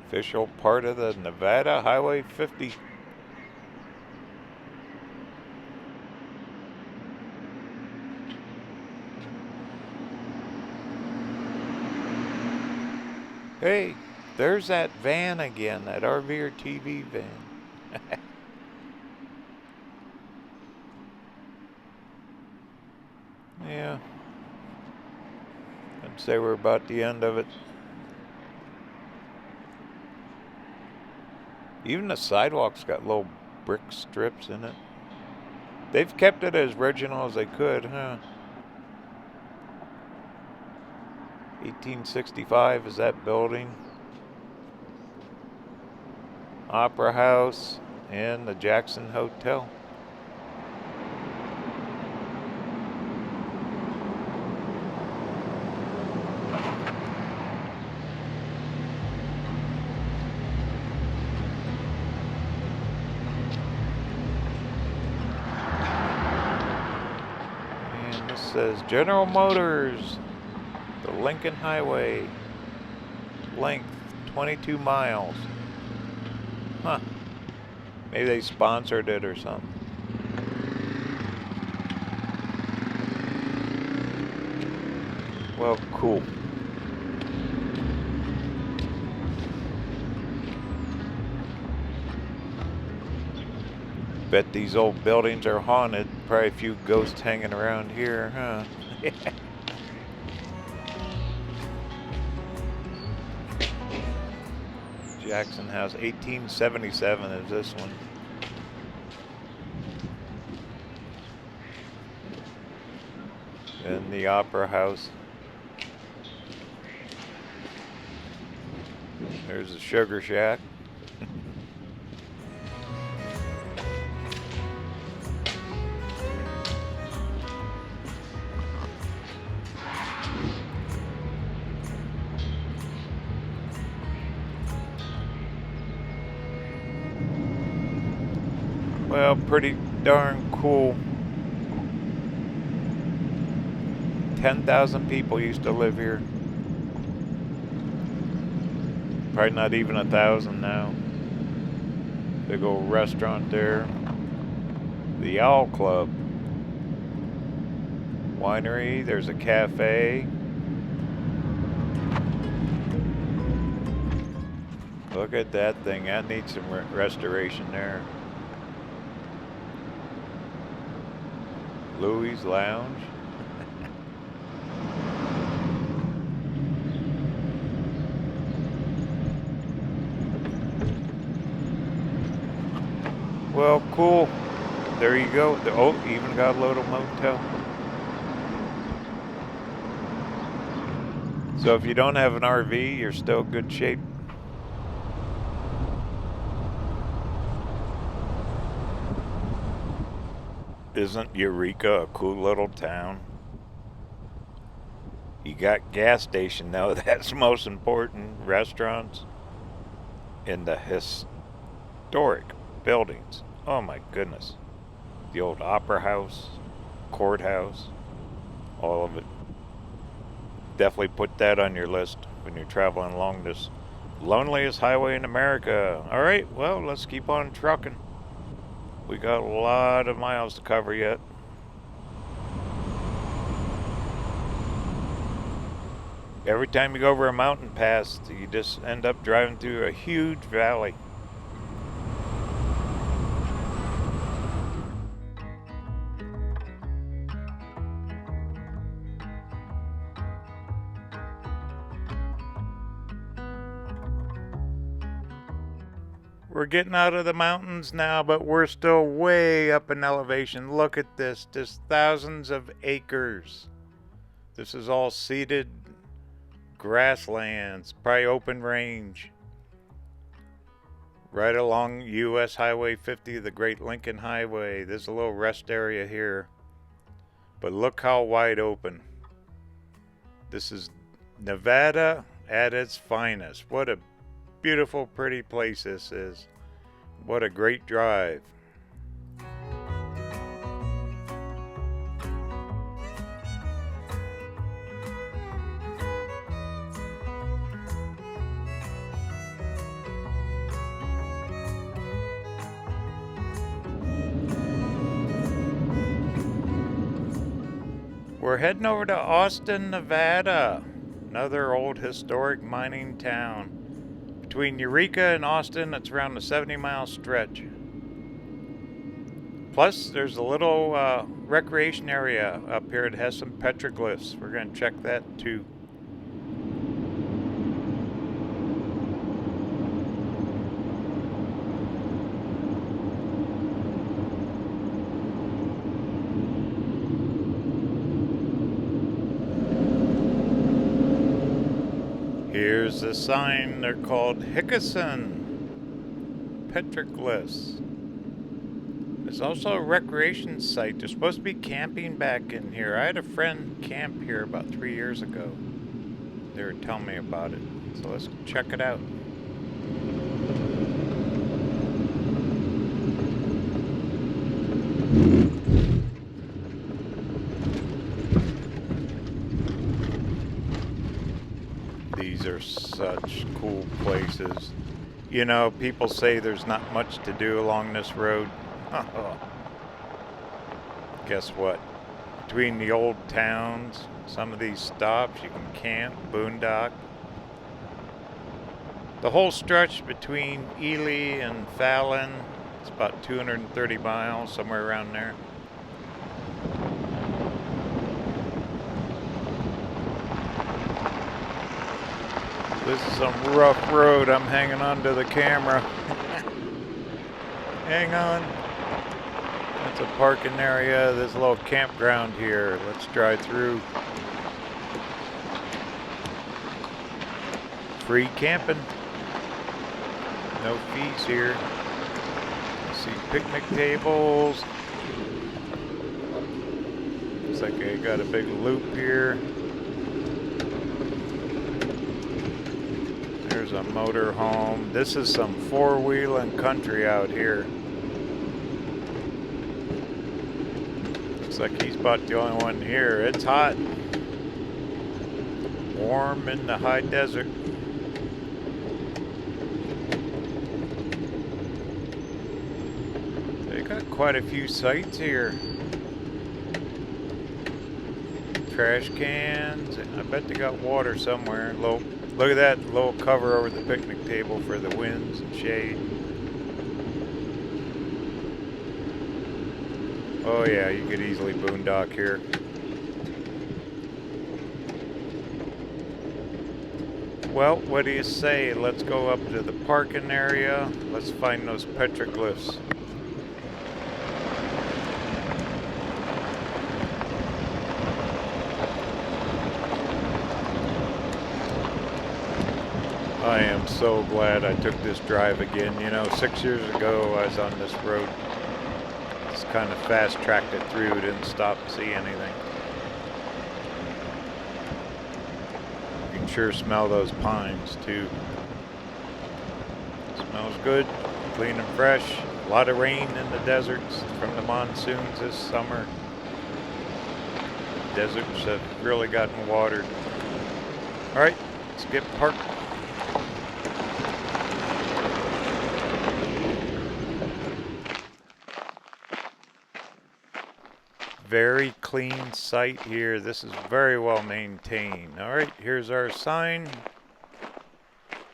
Official part of the Nevada Highway 50. Hey, there's that van again, that RVerTV van. Yeah, I'd say we're about the end of it. Even the sidewalk's got little brick strips in it. They've kept it as original as they could, huh? 1865 is that building. Opera House and the Jackson Hotel. And this says General Motors, the Lincoln Highway, length 22 miles. Huh. Maybe they sponsored it or something. Well, cool. Bet these old buildings are haunted. Probably a few ghosts hanging around here, huh? Jackson House, 1877 is this one. And the Opera House. There's the Sugar Shack. Well, pretty darn cool. 10,000 people used to live here. Probably not even 1,000 now. Big old restaurant there. The Owl Club. Winery, there's a cafe. Look at that thing, that needs some restoration there. Louis Lounge. Well, cool. There you go. Oh, even got a little motel. So if you don't have an RV, you're still in good shape. Isn't Eureka a cool little town? You got gas station though, that's most important. Restaurants and the historic buildings. Oh my goodness. The old Opera House, courthouse, all of it. Definitely put that on your list when you're traveling along this loneliest highway in America. All right, well, let's keep on trucking. We got a lot of miles to cover yet. Every time you go over a mountain pass, you just end up driving through a huge valley. We're getting out of the mountains now, but we're still way up in elevation. Look at this, just thousands of acres. This is all seeded grasslands, probably open range. Right along US Highway 50, the Great Lincoln Highway. There's a little rest area here. But look how wide open. This is Nevada at its finest. What a beautiful, pretty place this is. What a great drive. We're heading over to Austin, Nevada, another old historic mining town. Between Eureka and Austin, it's around a 70-mile stretch. Plus, there's a little recreation area up here that has some petroglyphs. We're going to check that too. Here's a sign. They're called Hickison petroglyphs. There's also a recreation site. There's supposed to be camping back in here. I had a friend camp here about 3 years ago. They were telling me about it. So let's check it out. These are such cool places. You know, people say there's not much to do along this road. Guess what? Between the old towns, some of these stops, you can camp, boondock. The whole stretch between Ely and Fallon, it's about 230 miles, somewhere around there. This is some rough road. I'm hanging on to the camera. Hang on. That's a parking area. There's a little campground here. Let's drive through. Free camping. No fees here. I see picnic tables. Looks like I got a big loop here. There's a motor home. This is some four-wheeling country out here. Looks like he's about the only one here. It's hot. Warm in the high desert. They got quite a few sites here. Trash cans. I bet they got water somewhere. Look at that little cover over the picnic table for the winds and shade. Oh yeah, you could easily boondock here. Well, what do you say? Let's go up to the parking area. Let's find those petroglyphs. I am so glad I took this drive again. You know, 6 years ago I was on this road. Just kind of fast-tracked it through, didn't stop to see anything. You can sure smell those pines too. Smells good, clean and fresh. A lot of rain in the deserts from the monsoons this summer. Deserts have really gotten watered. Alright, let's get parked. Very clean site here. This is very well maintained. Alright, here's our sign.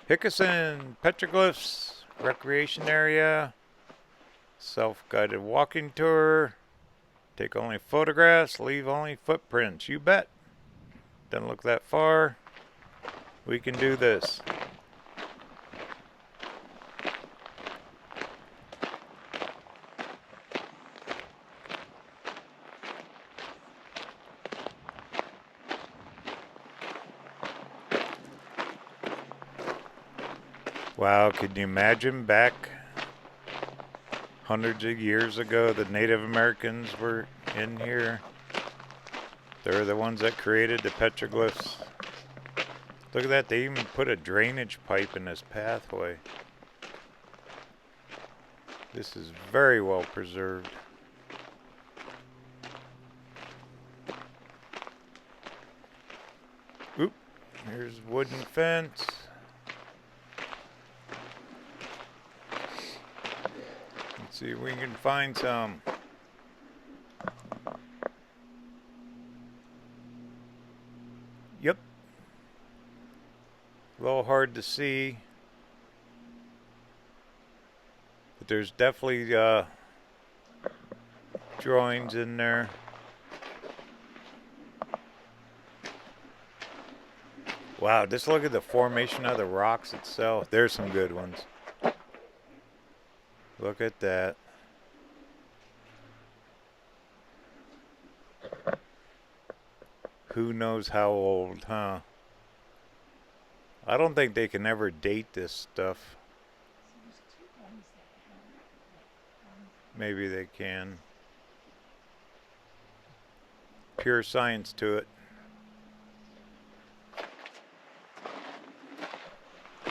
Hickerson, petroglyphs, recreation area, self-guided walking tour. Take only photographs, leave only footprints. You bet. Doesn't look that far. We can do this. Wow, can you imagine back hundreds of years ago the Native Americans were in here? They're the ones that created the petroglyphs. Look at that, they even put a drainage pipe in this pathway. This is very well preserved. Oop, here's wooden fence. Let's see if we can find some. Yep. A little hard to see. But there's definitely drawings in there. Wow, just look at the formation of the rocks itself. There's some good ones. Look at that. Who knows how old, huh? I don't think they can ever date this stuff. Maybe they can. Pure science to it.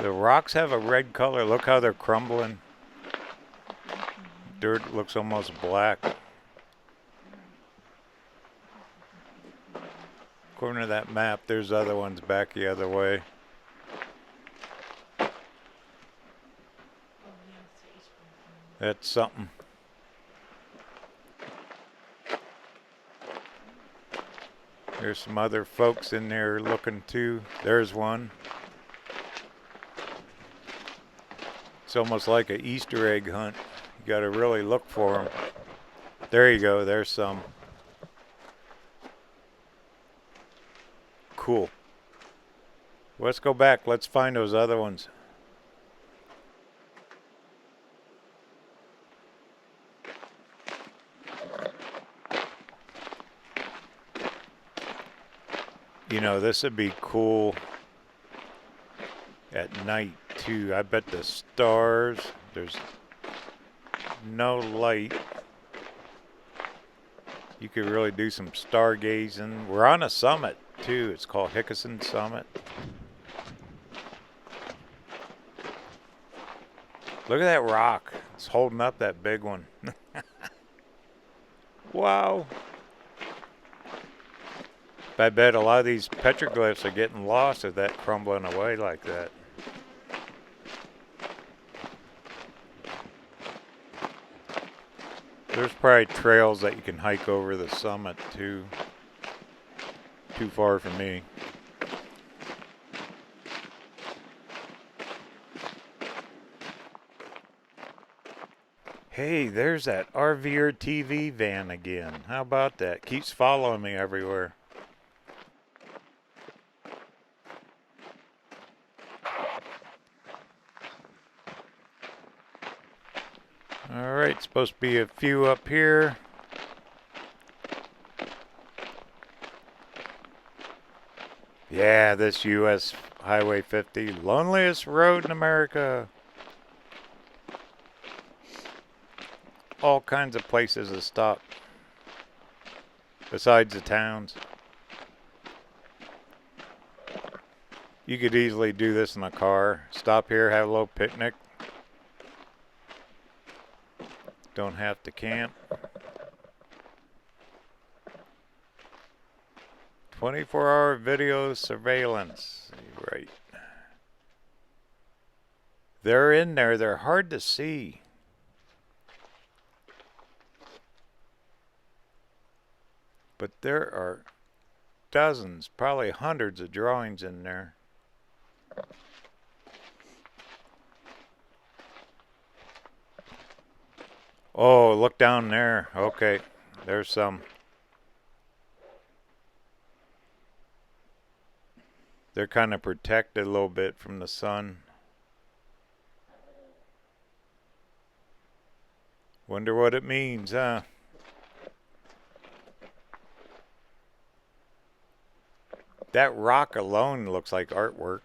The rocks have a red color. Look how they're crumbling. Dirt looks almost black. According to that map, there's other ones back the other way. That's something. There's some other folks in there looking too. There's one. It's almost like an Easter egg hunt. You got to really look for them. There you go. There's some. Cool. Let's go back. Let's find those other ones. You know, this would be cool at night too. I bet the stars, there's no light. You could really do some stargazing. We're on a summit too. It's called Hickerson Summit. Look at that rock. It's holding up that big one. Wow. I bet a lot of these petroglyphs are getting lost with that crumbling away like that. There's probably trails that you can hike over the summit too. Too far for me. Hey, there's that RVerTV van again. How about that? Keeps following me everywhere. Alright, supposed to be a few up here. Yeah, this US Highway 50, loneliest road in America. All kinds of places to stop besides the towns. You could easily do this in a car. Stop here, have a little picnic. Don't have to camp. 24-hour video surveillance. Right. They're in there. They're hard to see. But there are dozens, probably hundreds of drawings in there. Oh, look down there. Okay, there's some. They're kind of protected a little bit from the sun. Wonder what it means, huh? That rock alone looks like artwork.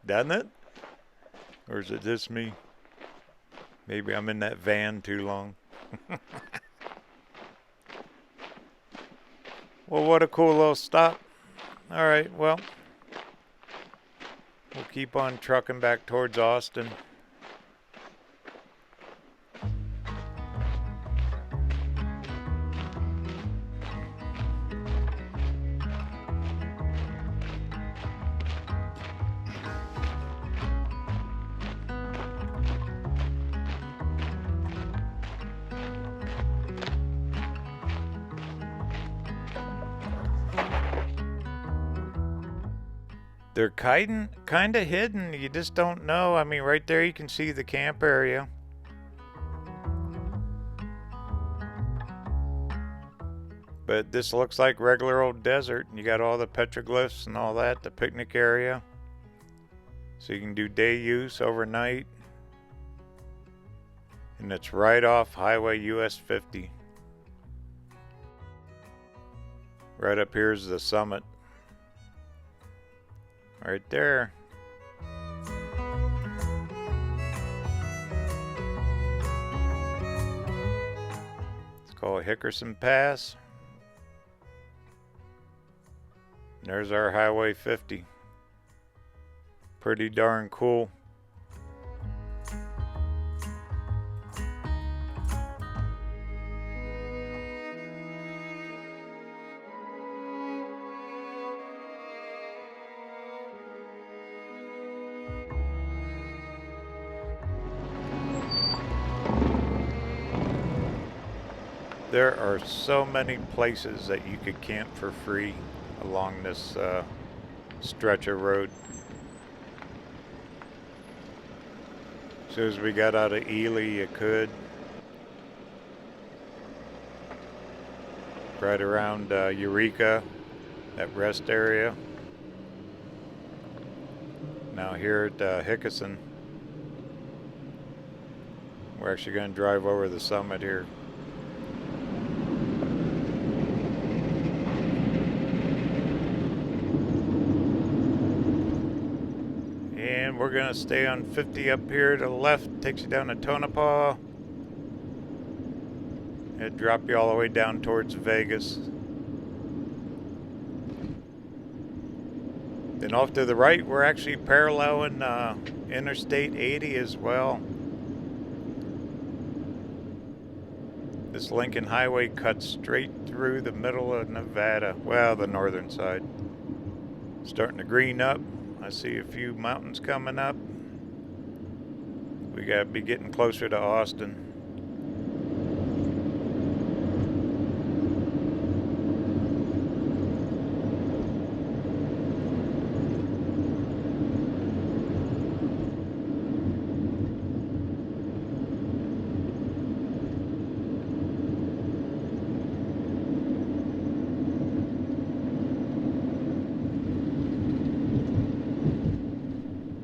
Doesn't it? Or is it just me? Maybe I'm in that van too long. Well, what a cool little stop. Alright, well, we'll keep on trucking back towards Austin. They're kind of hidden. You just don't know. I mean, right there you can see the camp area. But this looks like regular old desert. You got all the petroglyphs and all that, the picnic area. So you can do day use overnight. And it's right off Highway US 50. Right up here is the summit. Right there. It's called Hickerson Pass. And there's our Highway 50. Pretty darn cool. There are so many places that you could camp for free along this stretch of road. As soon as we got out of Ely, you could. Right around Eureka, that rest area. Now here at Hickerson, we're actually going to drive over the summit here. And we're going to stay on 50 up here to the left. Takes you down to Tonopah. It'll drop you all the way down towards Vegas. Then off to the right, we're actually paralleling Interstate 80 as well. This Lincoln Highway cuts straight through the middle of Nevada. Well, the northern side. Starting to green up. I see a few mountains coming up. We gotta be getting closer to Austin.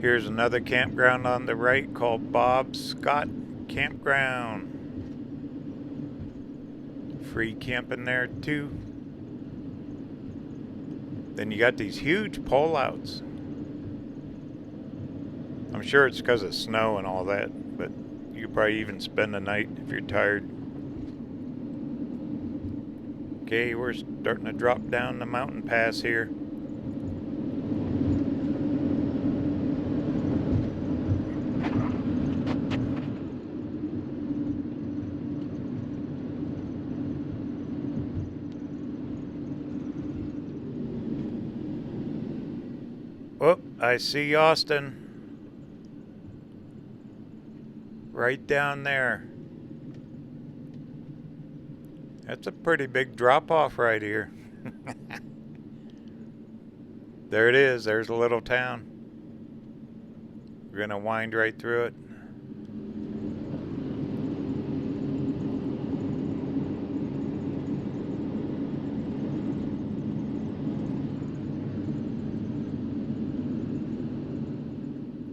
Here's another campground on the right called Bob Scott Campground. Free camping there too. Then you got these huge pullouts. I'm sure it's because of snow and all that, but you could probably even spend the night if you're tired. Okay, we're starting to drop down the mountain pass here. Oh, I see Austin. Right down there. That's a pretty big drop off right here. There it is. There's a little town. We're going to wind right through it.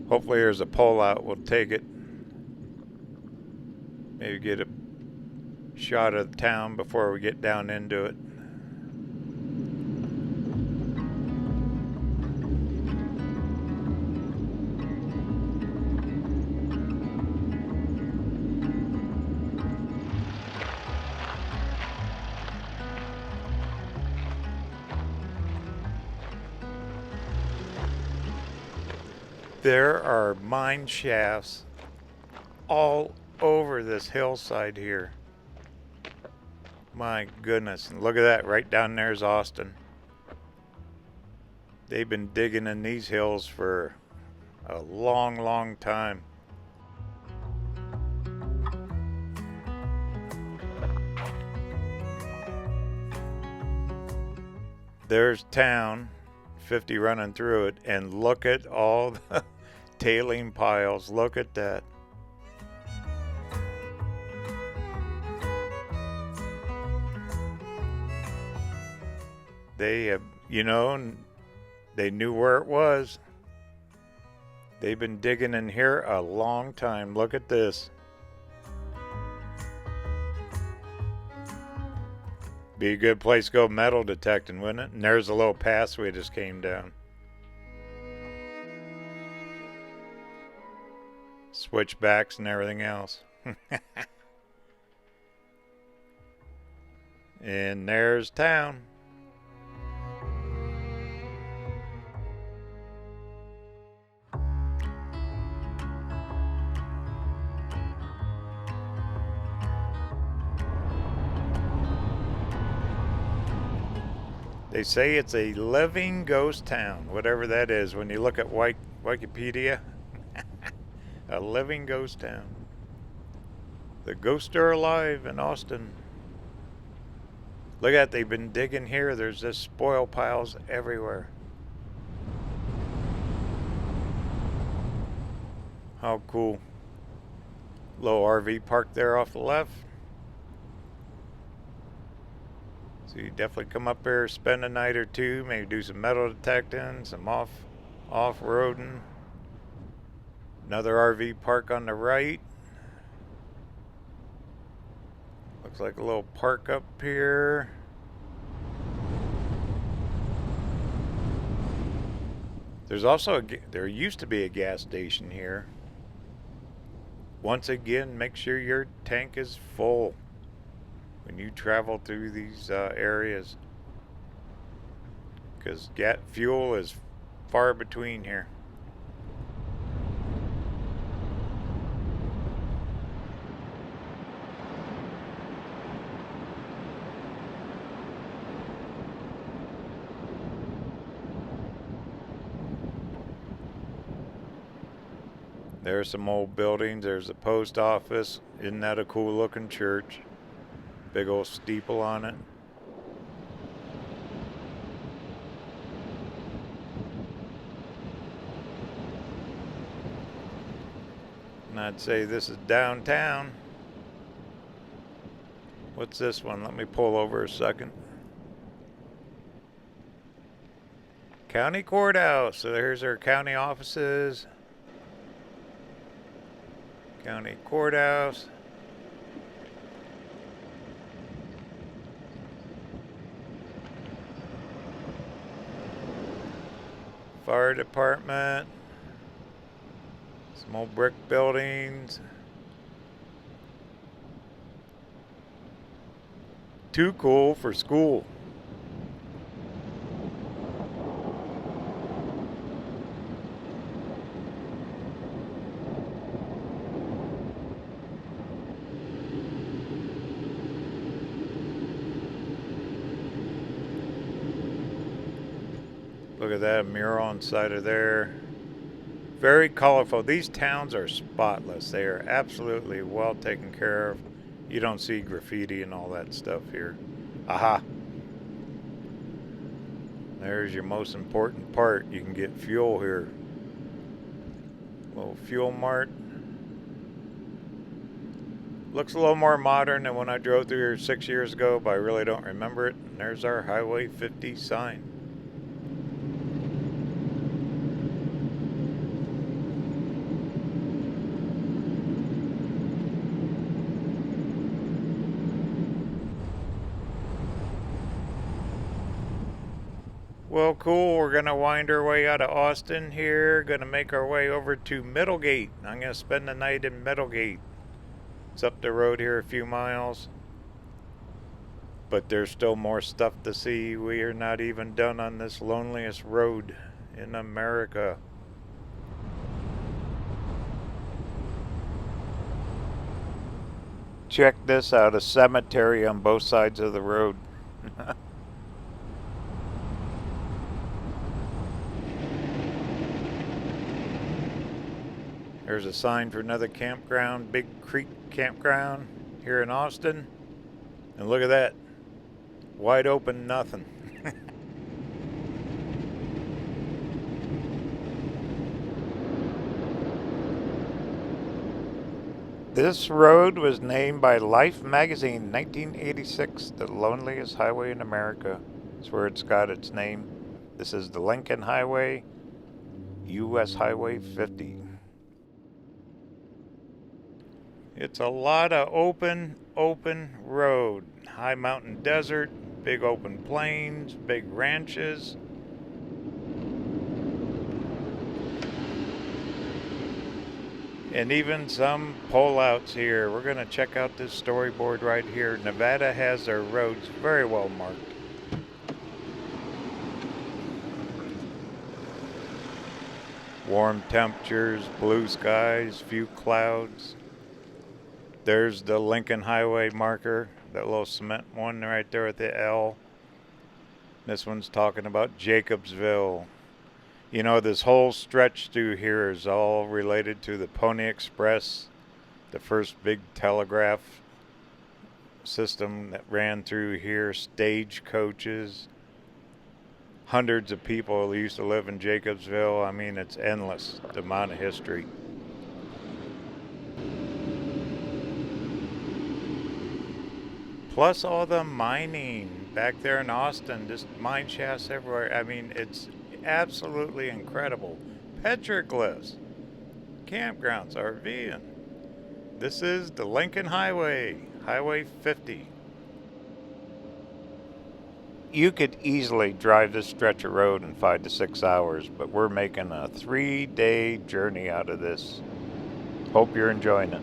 Hopefully there's a pole out. We'll take it. Maybe get a shot of the town before we get down into it. There are mine shafts all over this hillside here. My goodness, and look at that, right down there's Austin. They've been digging in these hills for a long time. There's town, 50 running through it, and look at all the tailing piles. Look at that. They have, they knew where it was. They've been digging in here a long time. Look at this. Be a good place to go metal detecting, wouldn't it? And there's a little path we just came down. Switchbacks and everything else. And there's town. They say it's a living ghost town, whatever that is. When you look at Wikipedia, a living ghost town. The ghosts are alive in Austin. Look at that, they've been digging here. There's just spoil piles everywhere. How cool. Little RV park there off the left. So you definitely come up here, spend a night or two, maybe do some metal detecting, some off-roading. Another RV park on the right. Looks like a little park up here. There's also there used to be a gas station here. Once again, make sure your tank is full when you travel through these areas, because fuel is far between here. There's some old buildings. There's a post office. Isn't that a cool looking church? Big old steeple on it. And I'd say this is downtown. What's this one? Let me pull over a second. County courthouse. So there's our county offices. County courthouse. Fire department. Some old brick buildings. Too cool for school. Look at that mural inside of there. Very colorful. These towns are spotless. They are absolutely well taken care of. You don't see graffiti and all that stuff here. Aha! There's your most important part. You can get fuel here. Little fuel mart. Looks a little more modern than when I drove through here 6 years ago, but I really don't remember it. And there's our Highway 50 sign. Well, cool. We're going to wind our way out of Austin here. Going to make our way over to Middlegate. I'm going to spend the night in Middlegate. It's up the road here a few miles. But there's still more stuff to see. We are not even done on this loneliest road in America. Check this out. A cemetery on both sides of the road. There's a sign for another campground, Big Creek Campground here in Austin. And look at that. Wide open nothing. This road was named by Life magazine in 1986 the loneliest highway in America. That's where it's got its name. This is the Lincoln Highway, US Highway 50. It's a lot of open road. High mountain desert, big open plains, big ranches. And even some pullouts here. We're going to check out this storyboard right here. Nevada has their roads very well marked. Warm temperatures, blue skies, few clouds. There's the Lincoln Highway marker, that little cement one right there with the L. This one's talking about Jacobsville. You know, this whole stretch through here is all related to the Pony Express, the first big telegraph system that ran through here, stagecoaches. Hundreds of people used to live in Jacobsville. I mean, it's endless, the amount of history. Plus all the mining back there in Austin, just mine shafts everywhere. I mean, it's absolutely incredible. Petroglyphs, campgrounds, RVing. This is the Lincoln Highway, Highway 50. You could easily drive this stretch of road in 5 to 6 hours, but we're making a 3-day journey out of this. Hope you're enjoying it.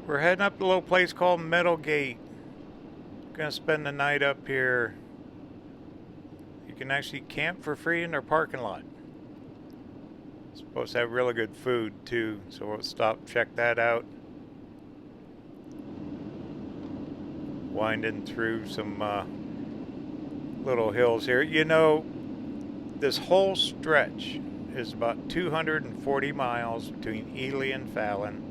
We're heading up to a little place called Middlegate. Gonna spend the night up here. You can actually camp for free in their parking lot. It's supposed to have really good food too, so we'll stop, check that out. Winding through some little hills here. You know, this whole stretch is about 240 miles between Ely and Fallon.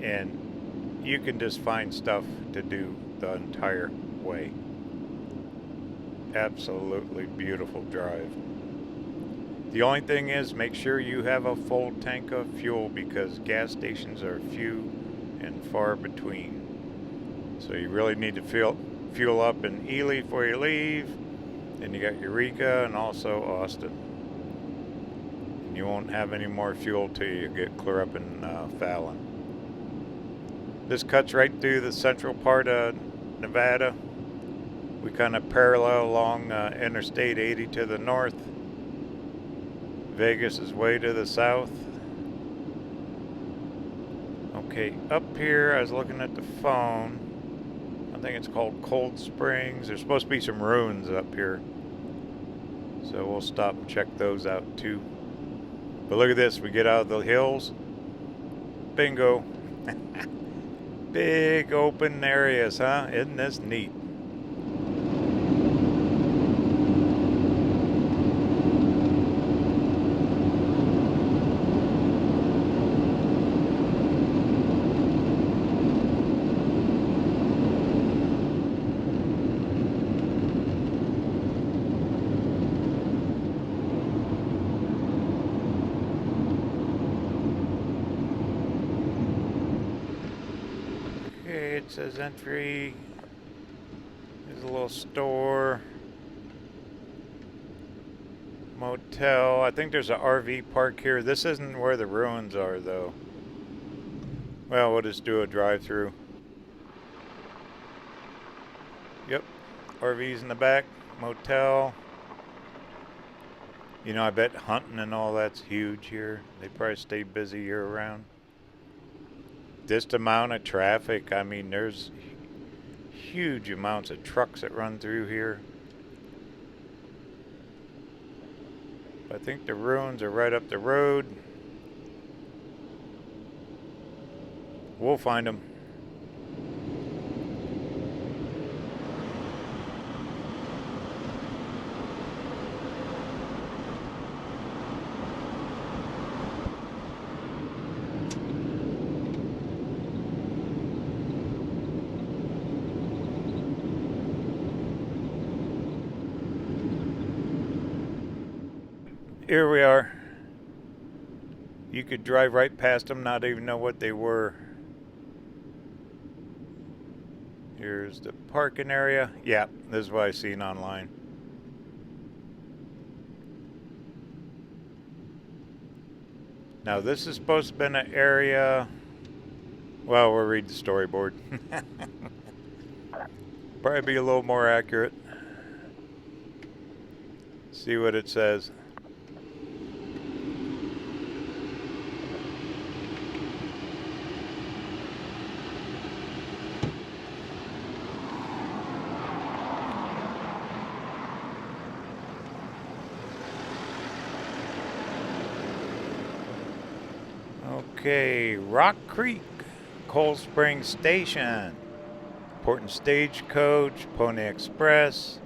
And you can just find stuff to do the entire way. Absolutely beautiful drive. The only thing is, make sure you have a full tank of fuel because gas stations are few and far between. So you really need to fuel up in Ely before you leave. Then you got Eureka and also Austin. And you won't have any more fuel till you get clear up in Fallon. This cuts right through the central part of Nevada. We kind of parallel along Interstate 80 to the north. Vegas is way to the south. Okay, up here, I was looking at the phone. I think it's called Cold Springs. There's supposed to be some ruins up here. So we'll stop and check those out too. But look at this, we get out of the hills. Bingo. Big open areas, huh? Isn't this neat? Okay, it says entry. There's a little store. Motel. I think there's an RV park here. This isn't where the ruins are, though. Well, we'll just do a drive-through. Yep. RV's in the back. Motel. You know, I bet hunting and all that's huge here. They probably stay busy year-round. This amount of traffic, I mean, there's huge amounts of trucks that run through here. I think the ruins are right up the road. We'll find them. Here we are. You could drive right past them, not even know what they were. Here's the parking area. Yeah, this is what I seen online. Now this is supposed to have been an area. Well, we'll read the storyboard. Probably be a little more accurate. See what it says. Okay, Rock Creek, Cold Spring Station, important stagecoach, Pony Express,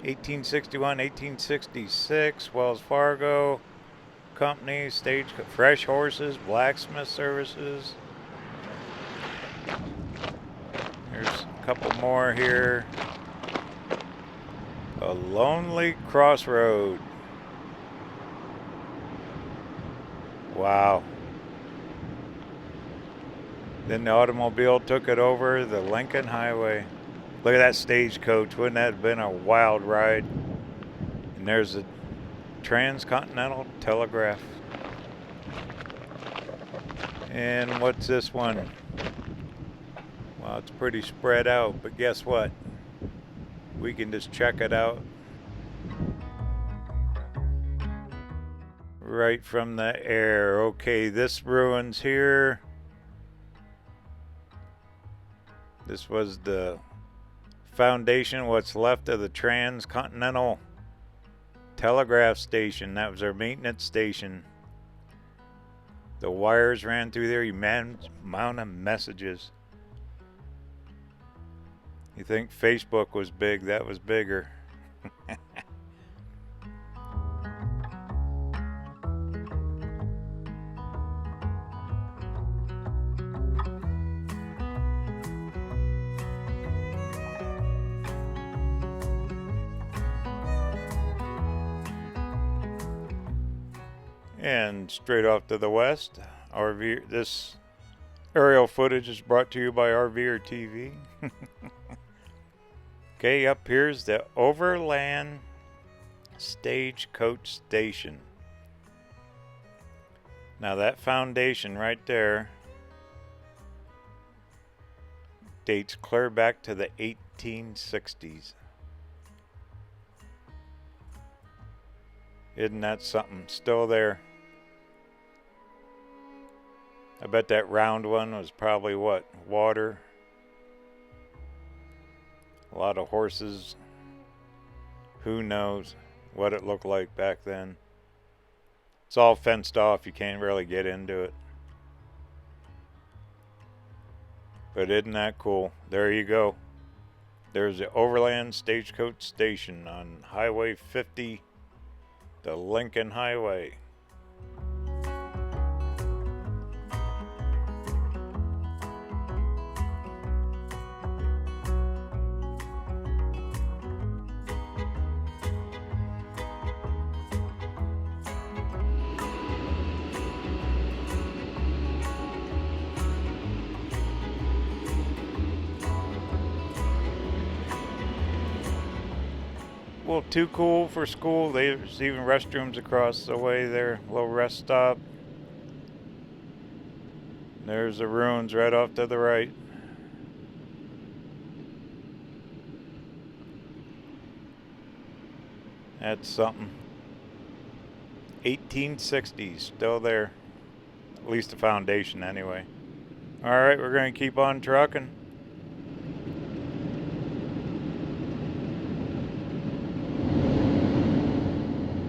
1861, 1866, Wells Fargo Company, stage, fresh horses, blacksmith services. There's a couple more here. A lonely crossroad. Wow. Then the automobile took it over the Lincoln Highway. Look at that stagecoach. Wouldn't that have been a wild ride? And there's a transcontinental telegraph. And what's this one? Well, it's pretty spread out, but guess what? We can just check it out right from the air. Okay, this ruins here. This was the foundation, what's left of the transcontinental telegraph station. That was our maintenance station. The wires ran through there, immense amount of messages. You think Facebook was big, that was bigger. And straight off to the west, this aerial footage is brought to you by RVerTV. Okay, up here's the Overland Stagecoach Station. Now that foundation right there dates clear back to the 1860s. Isn't that something? Still there. I bet that round one was probably what? Water. A lot of horses. Who knows what it looked like back then. It's all fenced off. You can't really get into it. But isn't that cool? There you go. There's the Overland Stagecoach Station on Highway 50, the Lincoln Highway. Well, too cool for school. There's even restrooms across the way there. Little rest stop. There's the ruins right off to the right. That's something. 1860s, still there. At least the foundation anyway. Alright, we're going to keep on trucking.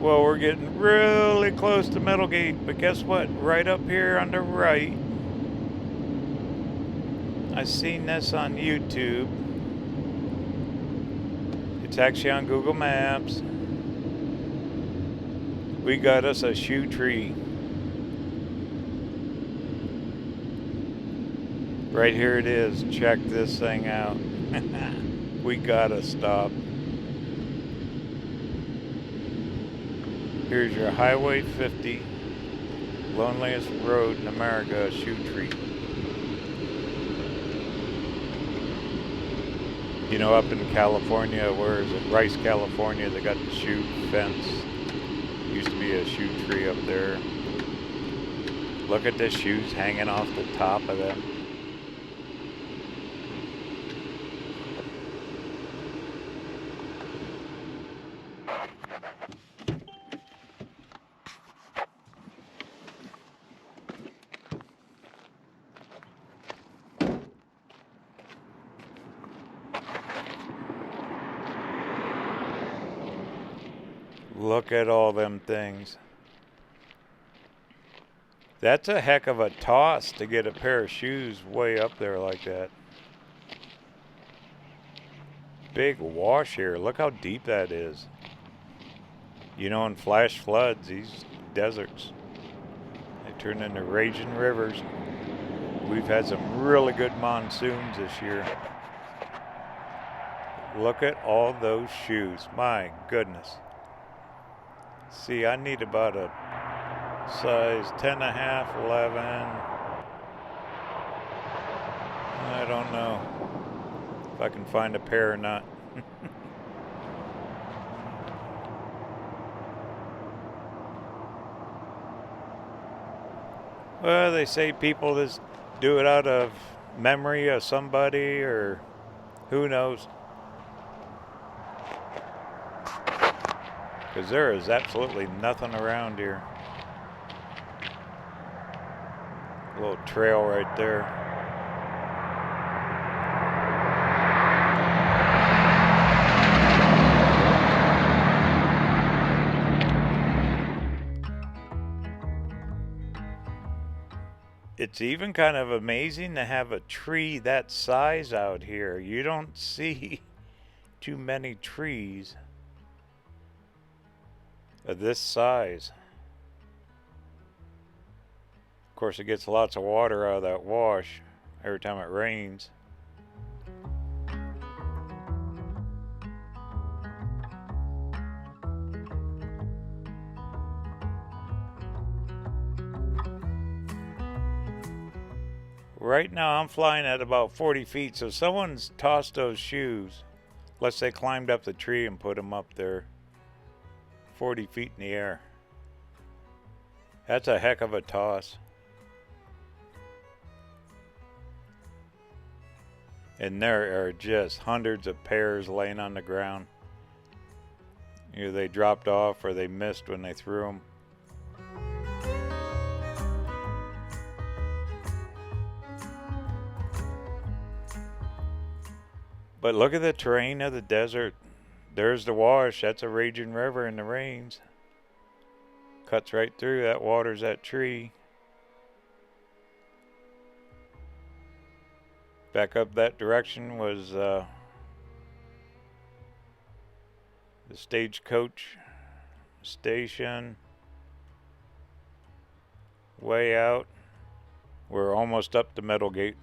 Well, we're getting really close to Middlegate, but guess what? Right up here on the right, I seen this on YouTube. It's actually on Google Maps. We got us a shoe tree. Right here it is. Check this thing out. We gotta stop. Here's your Highway 50, Loneliest Road in America shoe tree. You know, up in California, where is it? Rice, California, they got the shoe fence. Used to be a shoe tree up there. Look at the shoes hanging off the top of them. Look at all them things. That's a heck of a toss to get a pair of shoes way up there like that. Big wash here. Look how deep that is. You know, in flash floods, these deserts, they turn into raging rivers. We've had some really good monsoons this year. Look at all those shoes. My goodness. See, I need about a size 10.5, 11. I don't know if I can find a pair or not. Well, they say people just do it out of memory of somebody, or who knows. Because there is absolutely nothing around here. A little trail right there. It's even kind of amazing to have a tree that size out here. You don't see too many trees of this size. Of course, it gets lots of water out of that wash every time it rains. Right now I'm flying at about 40 feet, so someone's tossed those shoes. Unless they climbed up the tree and put them up there. 40 feet in the air. That's a heck of a toss. And there are just hundreds of pairs laying on the ground. Either they dropped off or they missed when they threw them. But look at the terrain of the desert. There's the wash. That's a raging river in the rains. Cuts right through. That waters that tree. Back up that direction was the stagecoach station. Way out. We're almost up to Middlegate.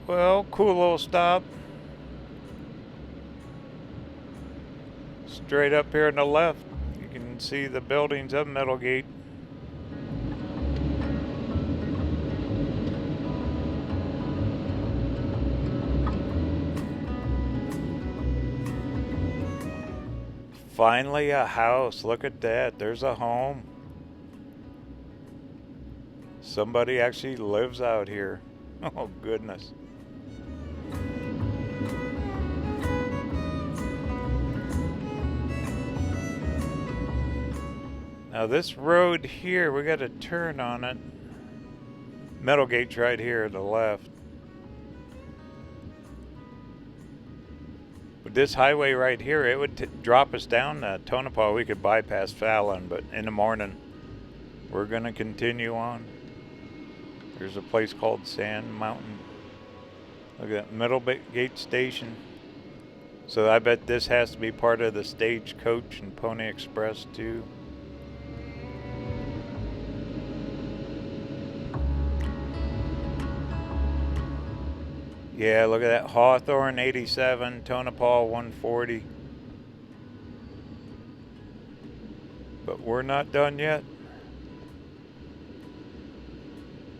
Well, cool little stop. Straight up here on the left, you can see the buildings of Middlegate. Finally a house. Look at that. There's a home. Somebody actually lives out here. Oh, goodness. Now this road here, we got to turn on it. Middlegate's right here to the left. With this highway right here, it would drop us down to Tonopah. We could bypass Fallon, but in the morning, we're going to continue on. There's a place called Sand Mountain. Look at that, Middlegate Station. So I bet this has to be part of the stagecoach and Pony Express too. Yeah, look at that, Hawthorne 87, Tonopah 140. But we're not done yet.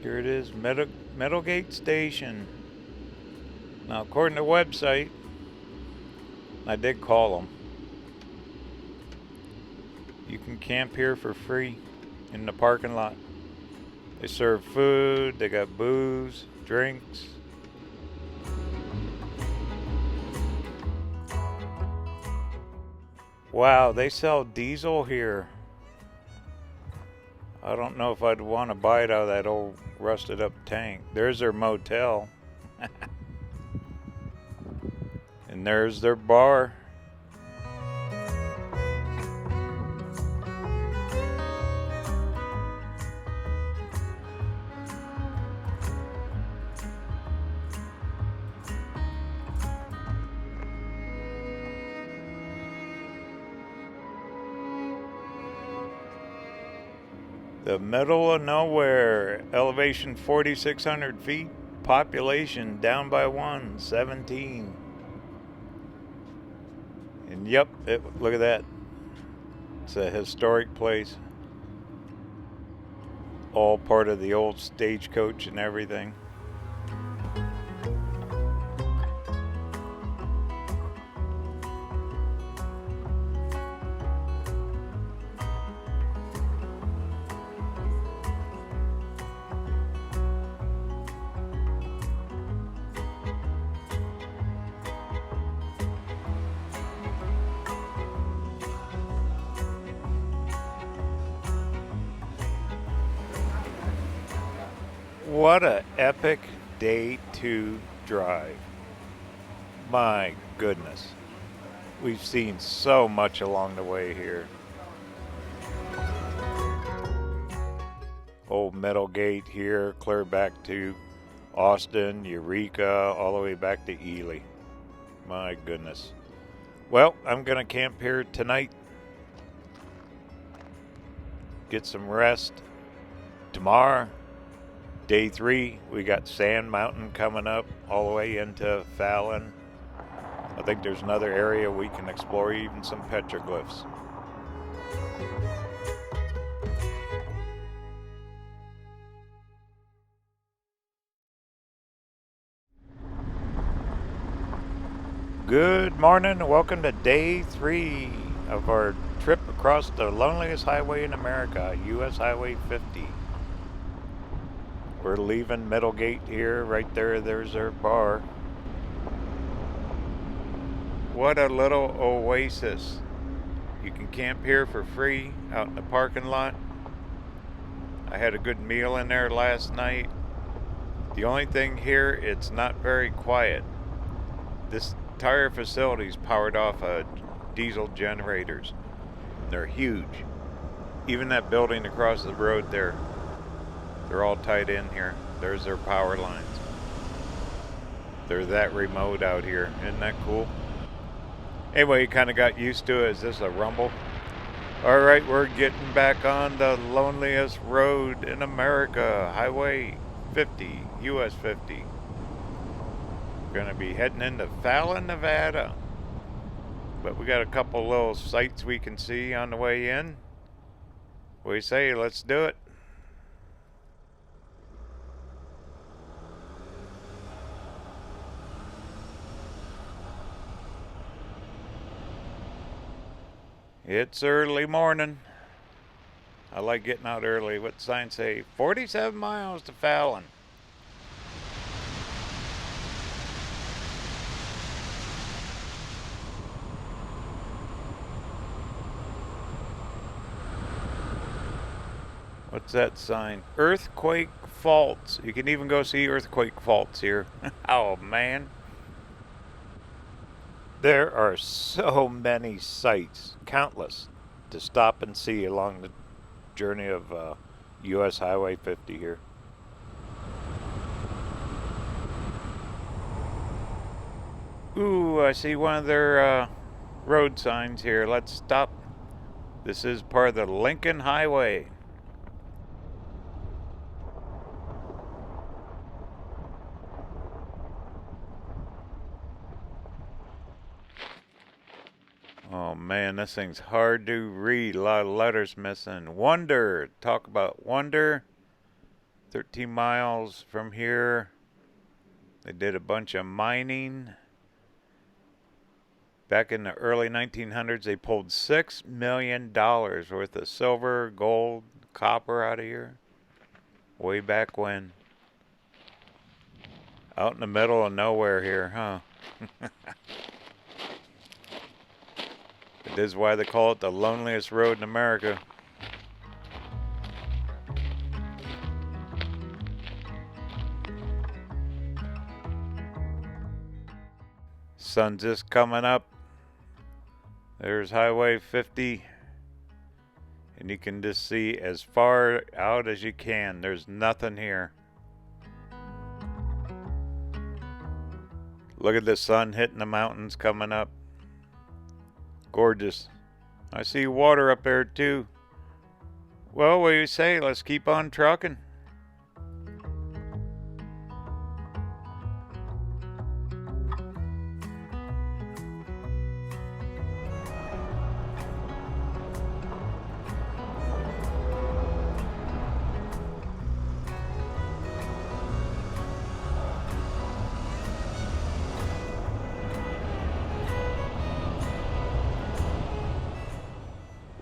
Here it is, Middlegate Station. Now, according to the website, I did call them. You can camp here for free in the parking lot. They serve food, they got booze, drinks. Wow, they sell diesel here. I don't know if I'd want to buy it out of that old rusted up tank. There's their motel. And there's their bar. The middle of nowhere, elevation 4,600 feet, population down by 17. And yep, look at that. It's a historic place. All part of the old stagecoach and everything. What a epic day 2 drive. My goodness. We've seen so much along the way here. Old Middlegate here, clear back to Austin, Eureka, all the way back to Ely. My goodness. Well, I'm going to camp here tonight. Get some rest. Tomorrow, day 3, we got Sand Mountain coming up all the way into Fallon. I think there's another area we can explore, even some petroglyphs. Good morning and welcome to day 3 of our trip across the loneliest highway in America, US Highway 50. We're leaving Middlegate here, right there, there's our bar. What a little oasis. You can camp here for free out in the parking lot. I had a good meal in there last night. The only thing here, it's not very quiet. This entire facility is powered off of diesel generators. They're huge. Even that building across the road there, they're all tied in here. There's their power lines. They're that remote out here. Isn't that cool? Anyway, you kind of got used to it. Is this a rumble? Alright, we're getting back on the loneliest road in America, Highway 50, US 50. We're going to be heading into Fallon, Nevada. But we got a couple little sights we can see on the way in. What do you say? Let's do it. It's early morning. I like getting out early. What the sign say? 47 miles to Fallon. What's that sign? Earthquake faults. You can even go see earthquake faults here. Oh man. There are so many sights, countless, to stop and see along the journey of US Highway 50 here. Ooh, I see one of their road signs here. Let's stop. This is part of the Lincoln Highway. Oh man, this thing's hard to read. A lot of letters missing. Wonder. Talk about wonder. 13 miles from here. They did a bunch of mining. Back in the early 1900s, they pulled $6 million worth of silver, gold, copper out of here. Way back when. Out in the middle of nowhere here, huh? This is why they call it the loneliest road in America. Sun's just coming up. There's Highway 50. And you can just see as far out as you can. There's nothing here. Look at the sun hitting the mountains coming up. Gorgeous. I see water up there too. Well, what do you say? Let's keep on trucking.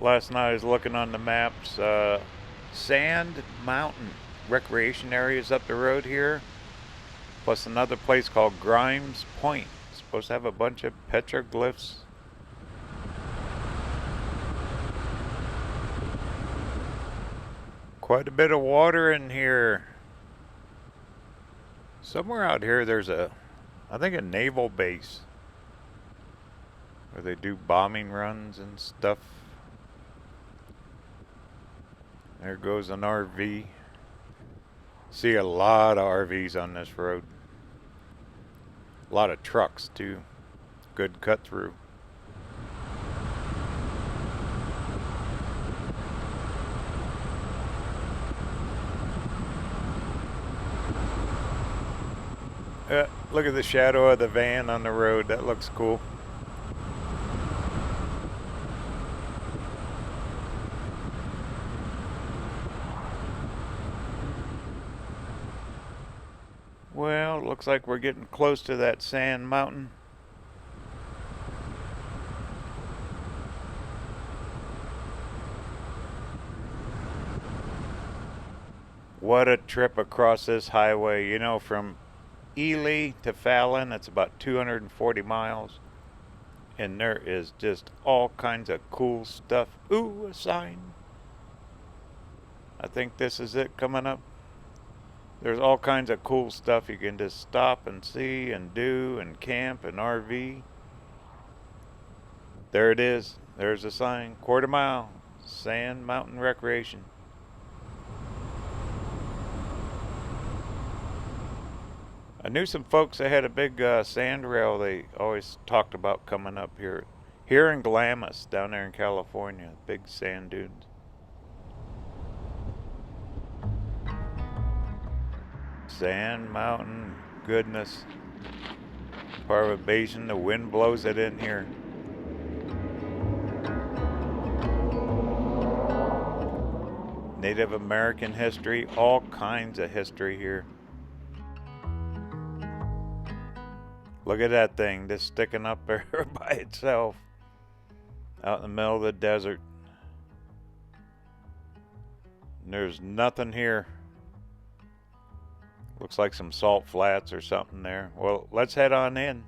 Last night I was looking on the maps. Sand Mountain recreation areas up the road here. Plus another place called Grimes Point. It's supposed to have a bunch of petroglyphs. Quite a bit of water in here. Somewhere out here there's I think a naval base. Where they do bombing runs and stuff. There goes an RV. See a lot of RVs on this road. A lot of trucks too. Good cut through. Look at the shadow of the van on the road. That looks cool. Well, looks like we're getting close to that sand mountain. What a trip across this highway. You know, from Ely to Fallon, that's about 240 miles. And there is just all kinds of cool stuff. Ooh, a sign. I think this is it coming up. There's all kinds of cool stuff you can just stop and see and do and camp and RV. There it is. There's a sign. Quarter mile. Sand Mountain Recreation. I knew some folks that had a big sand rail they always talked about coming up here. Here in Glamis, down there in California. Big sand dunes. Sand Mountain, goodness. Part of a basin, the wind blows it in here. Native American history, all kinds of history here. Look at that thing just sticking up there by itself out in the middle of the desert. And there's nothing here. Looks like some salt flats or something there. Well, let's head on in.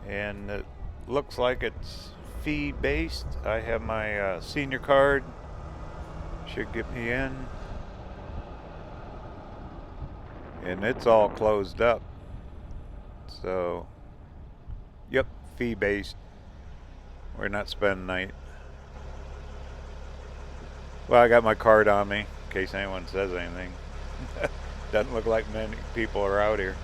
And it looks like it's fee based. I have my senior card. Should get me in. And it's all closed up. So, yep, fee based. We're not spending night. Well, I got my card on me in case anyone says anything. Doesn't look like many people are out here.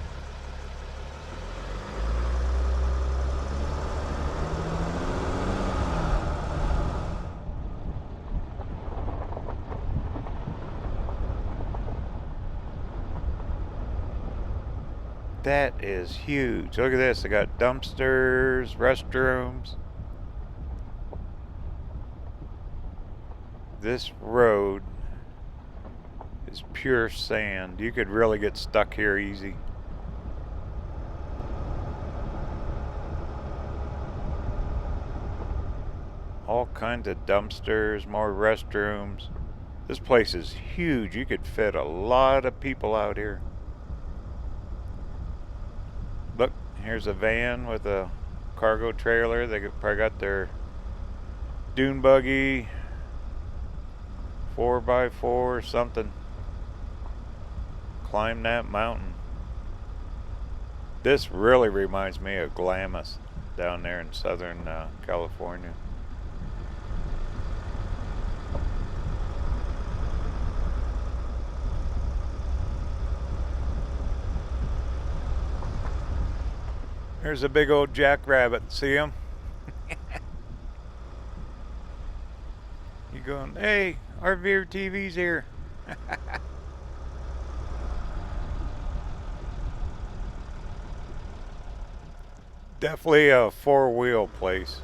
That is huge. Look at this. I got dumpsters, restrooms. This road is pure sand. You could really get stuck here easy. All kinds of dumpsters, more restrooms. This place is huge. You could fit a lot of people out here. Look, here's a van with a cargo trailer. They probably got their dune buggy, 4x4 or something. Climb that mountain. This really reminds me of Glamis down there in Southern California. There's a big old jackrabbit. See him? You going, hey, RVerTV's here. Definitely a four-wheel place.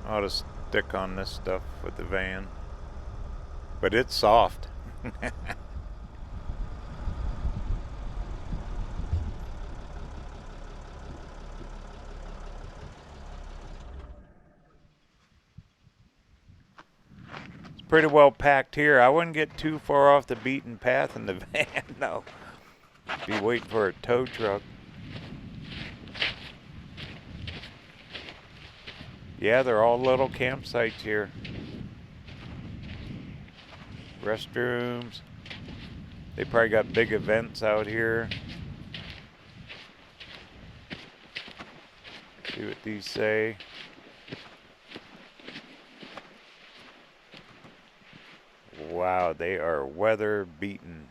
I ought to stick on this stuff with the van. But it's soft. Pretty well packed here. I wouldn't get too far off the beaten path in the van, no. Be waiting for a tow truck. Yeah, they're all little campsites here. Restrooms. They probably got big events out here. See what these say. Wow, they are weather beaten.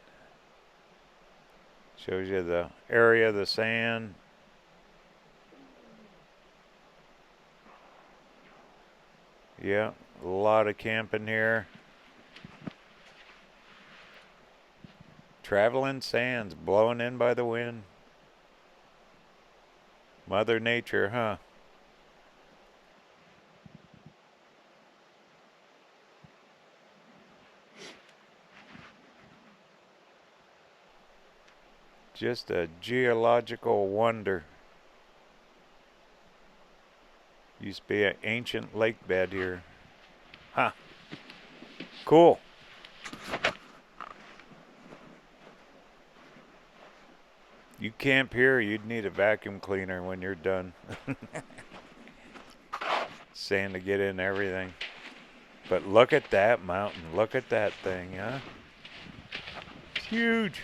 Shows you the area of the sand. Yeah, a lot of camping here. Traveling sands blowing in by the wind. Mother Nature, huh? Just a geological wonder. Used to be an ancient lake bed here. Huh. Cool. You camp here, you'd need a vacuum cleaner when you're done. Sand to get in everything. But look at that mountain. Look at that thing, huh? It's huge.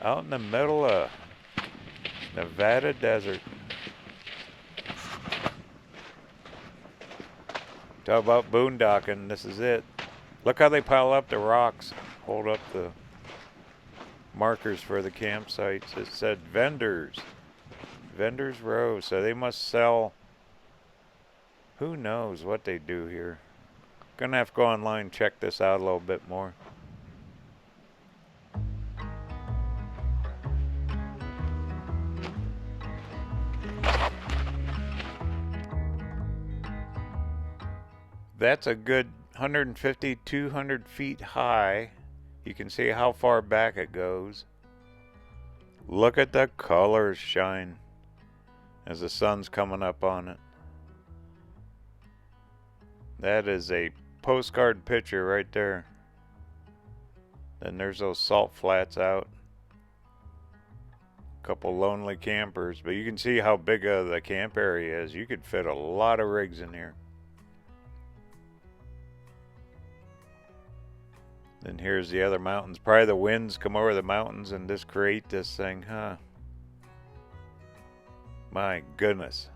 Out in the middle of Nevada desert. Talk about boondocking. This is it. Look how they pile up the rocks. Hold up the markers for the campsites. It said vendors. Vendors Row. So they must sell. Who knows what they do here. Gonna have to go online and check this out a little bit more. That's a good 150, 200 feet high. You can see how far back it goes. Look at the colors shine as the sun's coming up on it. That is a postcard picture right there. Then there's those salt flats out. Couple lonely campers, but you can see how big the camp area is. You could fit a lot of rigs in here. Then here's the other mountains. Probably the winds come over the mountains and just create this thing, huh? My goodness.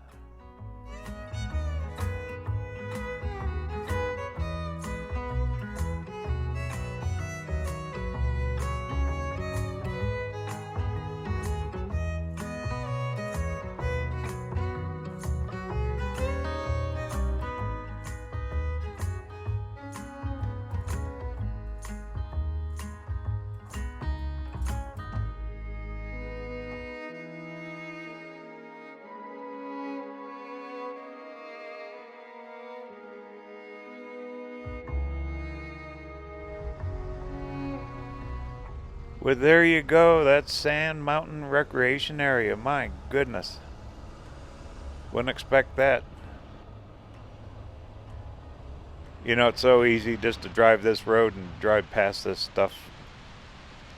Well, there you go. That's Sand Mountain Recreation Area. My goodness. Wouldn't expect that. You know, it's so easy just to drive this road and drive past this stuff.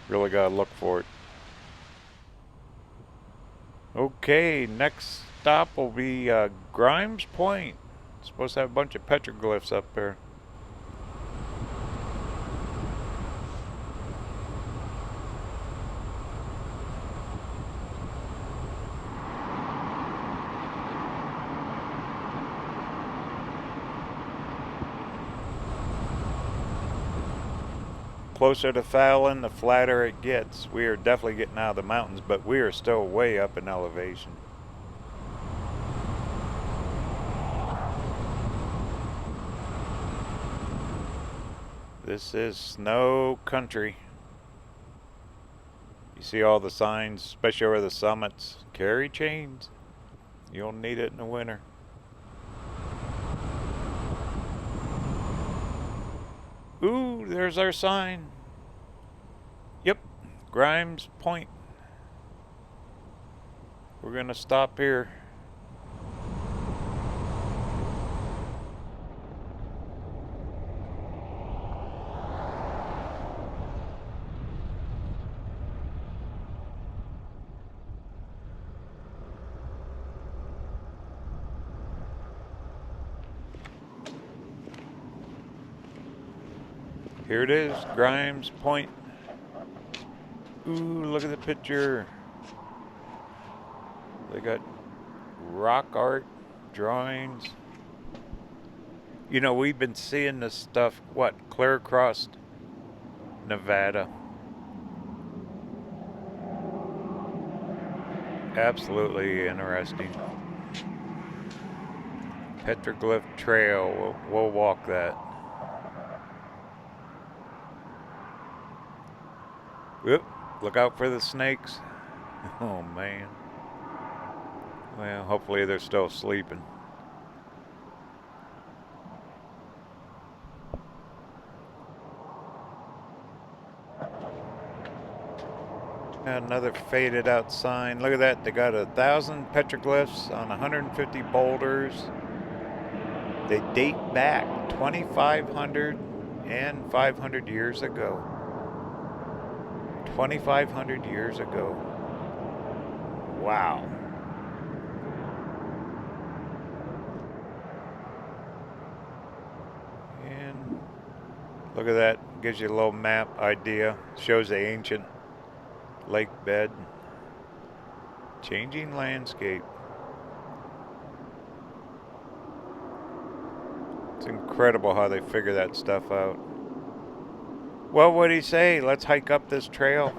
Really gotta look for it. Okay, next stop will be Grimes Point. It's supposed to have a bunch of petroglyphs up there. Closer to Fallon, the flatter it gets. We are definitely getting out of the mountains, but we are still way up in elevation. This is snow country. You see all the signs, especially over the summits. Carry chains. You'll need it in the winter. Ooh, there's our sign. Yep, Grimes Point. We're gonna stop here. Here it is, Grimes Point. Ooh, look at the picture. They got rock art, drawings. You know, we've been seeing this stuff, what, clear across Nevada. Absolutely interesting. Petroglyph Trail, we'll walk that. Whoop, look out for the snakes. Oh man. Well, hopefully they're still sleeping. Another faded out sign. Look at that. They got 1,000 petroglyphs on 150 boulders. They date back 2,500 and 500 years ago. 2,500 years ago. Wow. And look at that. Gives you a little map idea. Shows the ancient lake bed. Changing landscape. It's incredible how they figure that stuff out. Well, what'd he say? Let's hike up this trail.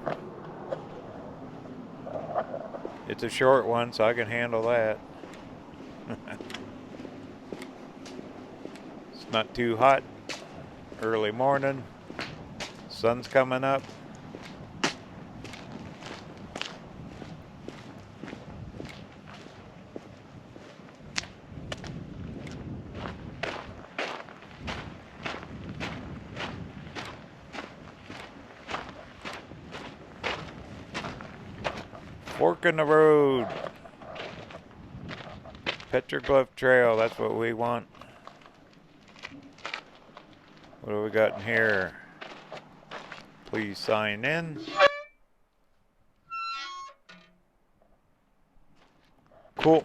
It's a short one, so I can handle that. It's not too hot. Early morning. Sun's coming up. Fork in the road. Petroglyph Trail, that's what we want. What do we got in here? Please sign in. Cool.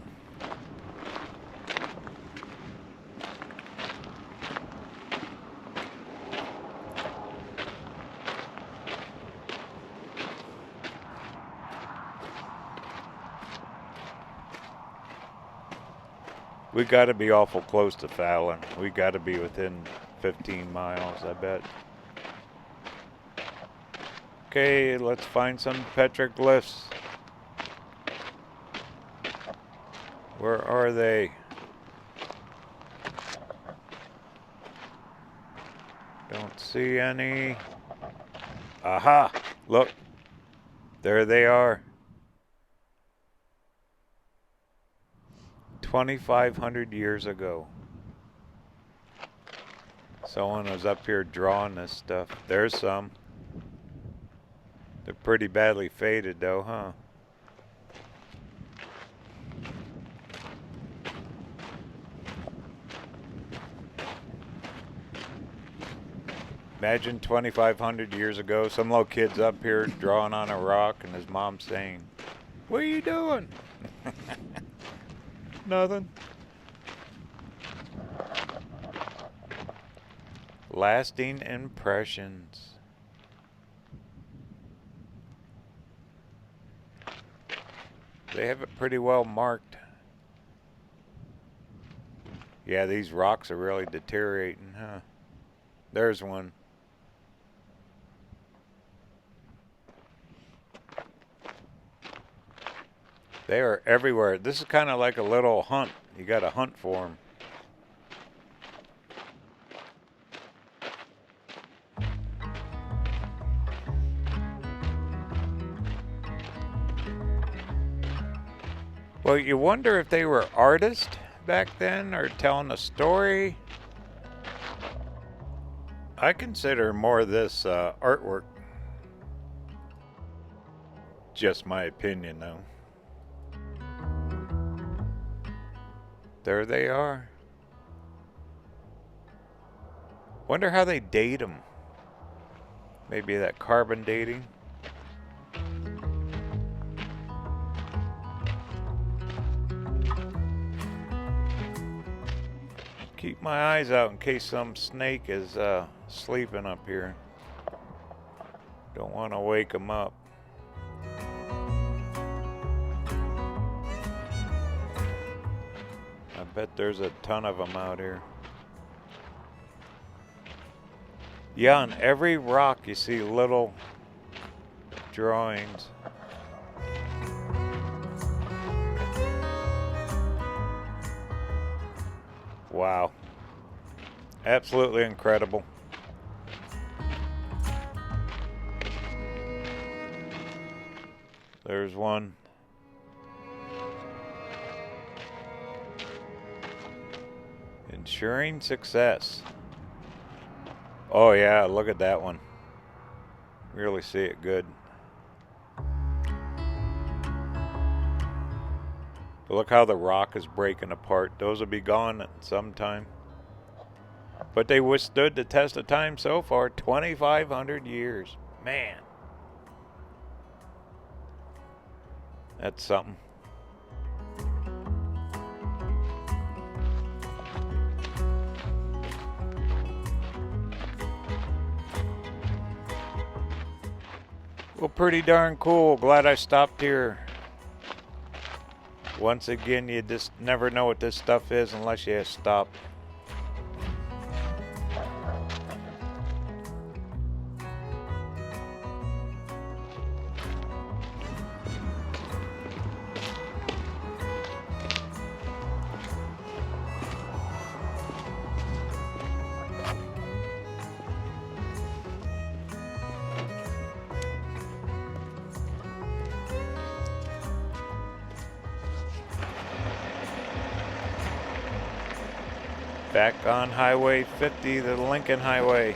We got to be awful close to Fallon. We got to be within 15 miles, I bet. Okay, let's find some petroglyphs. Where are they? Don't see any. Aha! Look. There they are. 2,500 years ago. Someone was up here drawing this stuff. There's some. They're pretty badly faded though, huh? Imagine 2,500 years ago, some little kid's up here drawing on a rock and his mom's saying, "What are you doing?" Nothing. Lasting impressions. They have it pretty well marked. Yeah, these rocks are really deteriorating, huh? There's one. They are everywhere. This is kind of like a little hunt. You got to hunt for them. Well, you wonder if they were artists back then or telling a story. I consider more of this artwork. Just my opinion, though. There they are. Wonder how they date them. Maybe that carbon dating. Keep my eyes out in case some snake is sleeping up here. Don't want to wake him up. I bet there's a ton of them out here. Yeah, on every rock you see little drawings. Wow. Absolutely incredible. There's one. Ensuring success. Oh yeah, look at that one. Really see it good. But look how the rock is breaking apart. Those will be gone at some time. But they withstood the test of time so far, 2,500 years. Man, that's something. Well, pretty darn cool. Glad I stopped here. Once again, you just never know what this stuff is unless you stop. Back on Highway 50, the Lincoln Highway.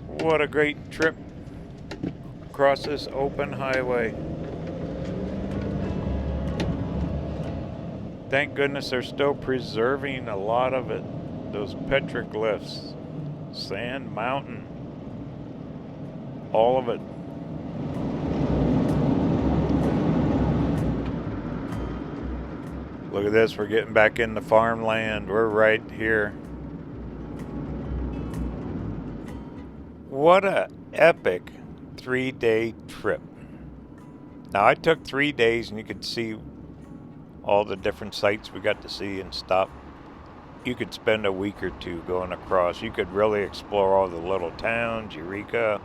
What a great trip across this open highway. Thank goodness they're still preserving a lot of it. Those petroglyphs. Sand Mountain, all of it. Look at this, we're getting back into farmland. We're right here. What a epic 3-day trip. Now I took 3 days and you could see all the different sites we got to see and stuff. You could spend a week or two going across. You could really explore all the little towns, Eureka,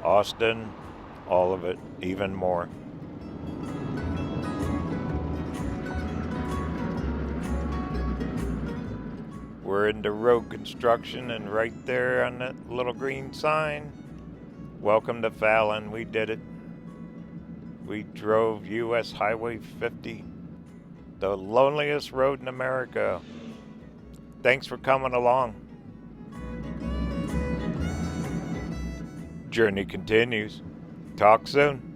Austin, all of it, even more. We're into road construction, and right there on that little green sign, welcome to Fallon. We did it. We drove US Highway 50, the loneliest road in America. Thanks for coming along. Journey continues. Talk soon.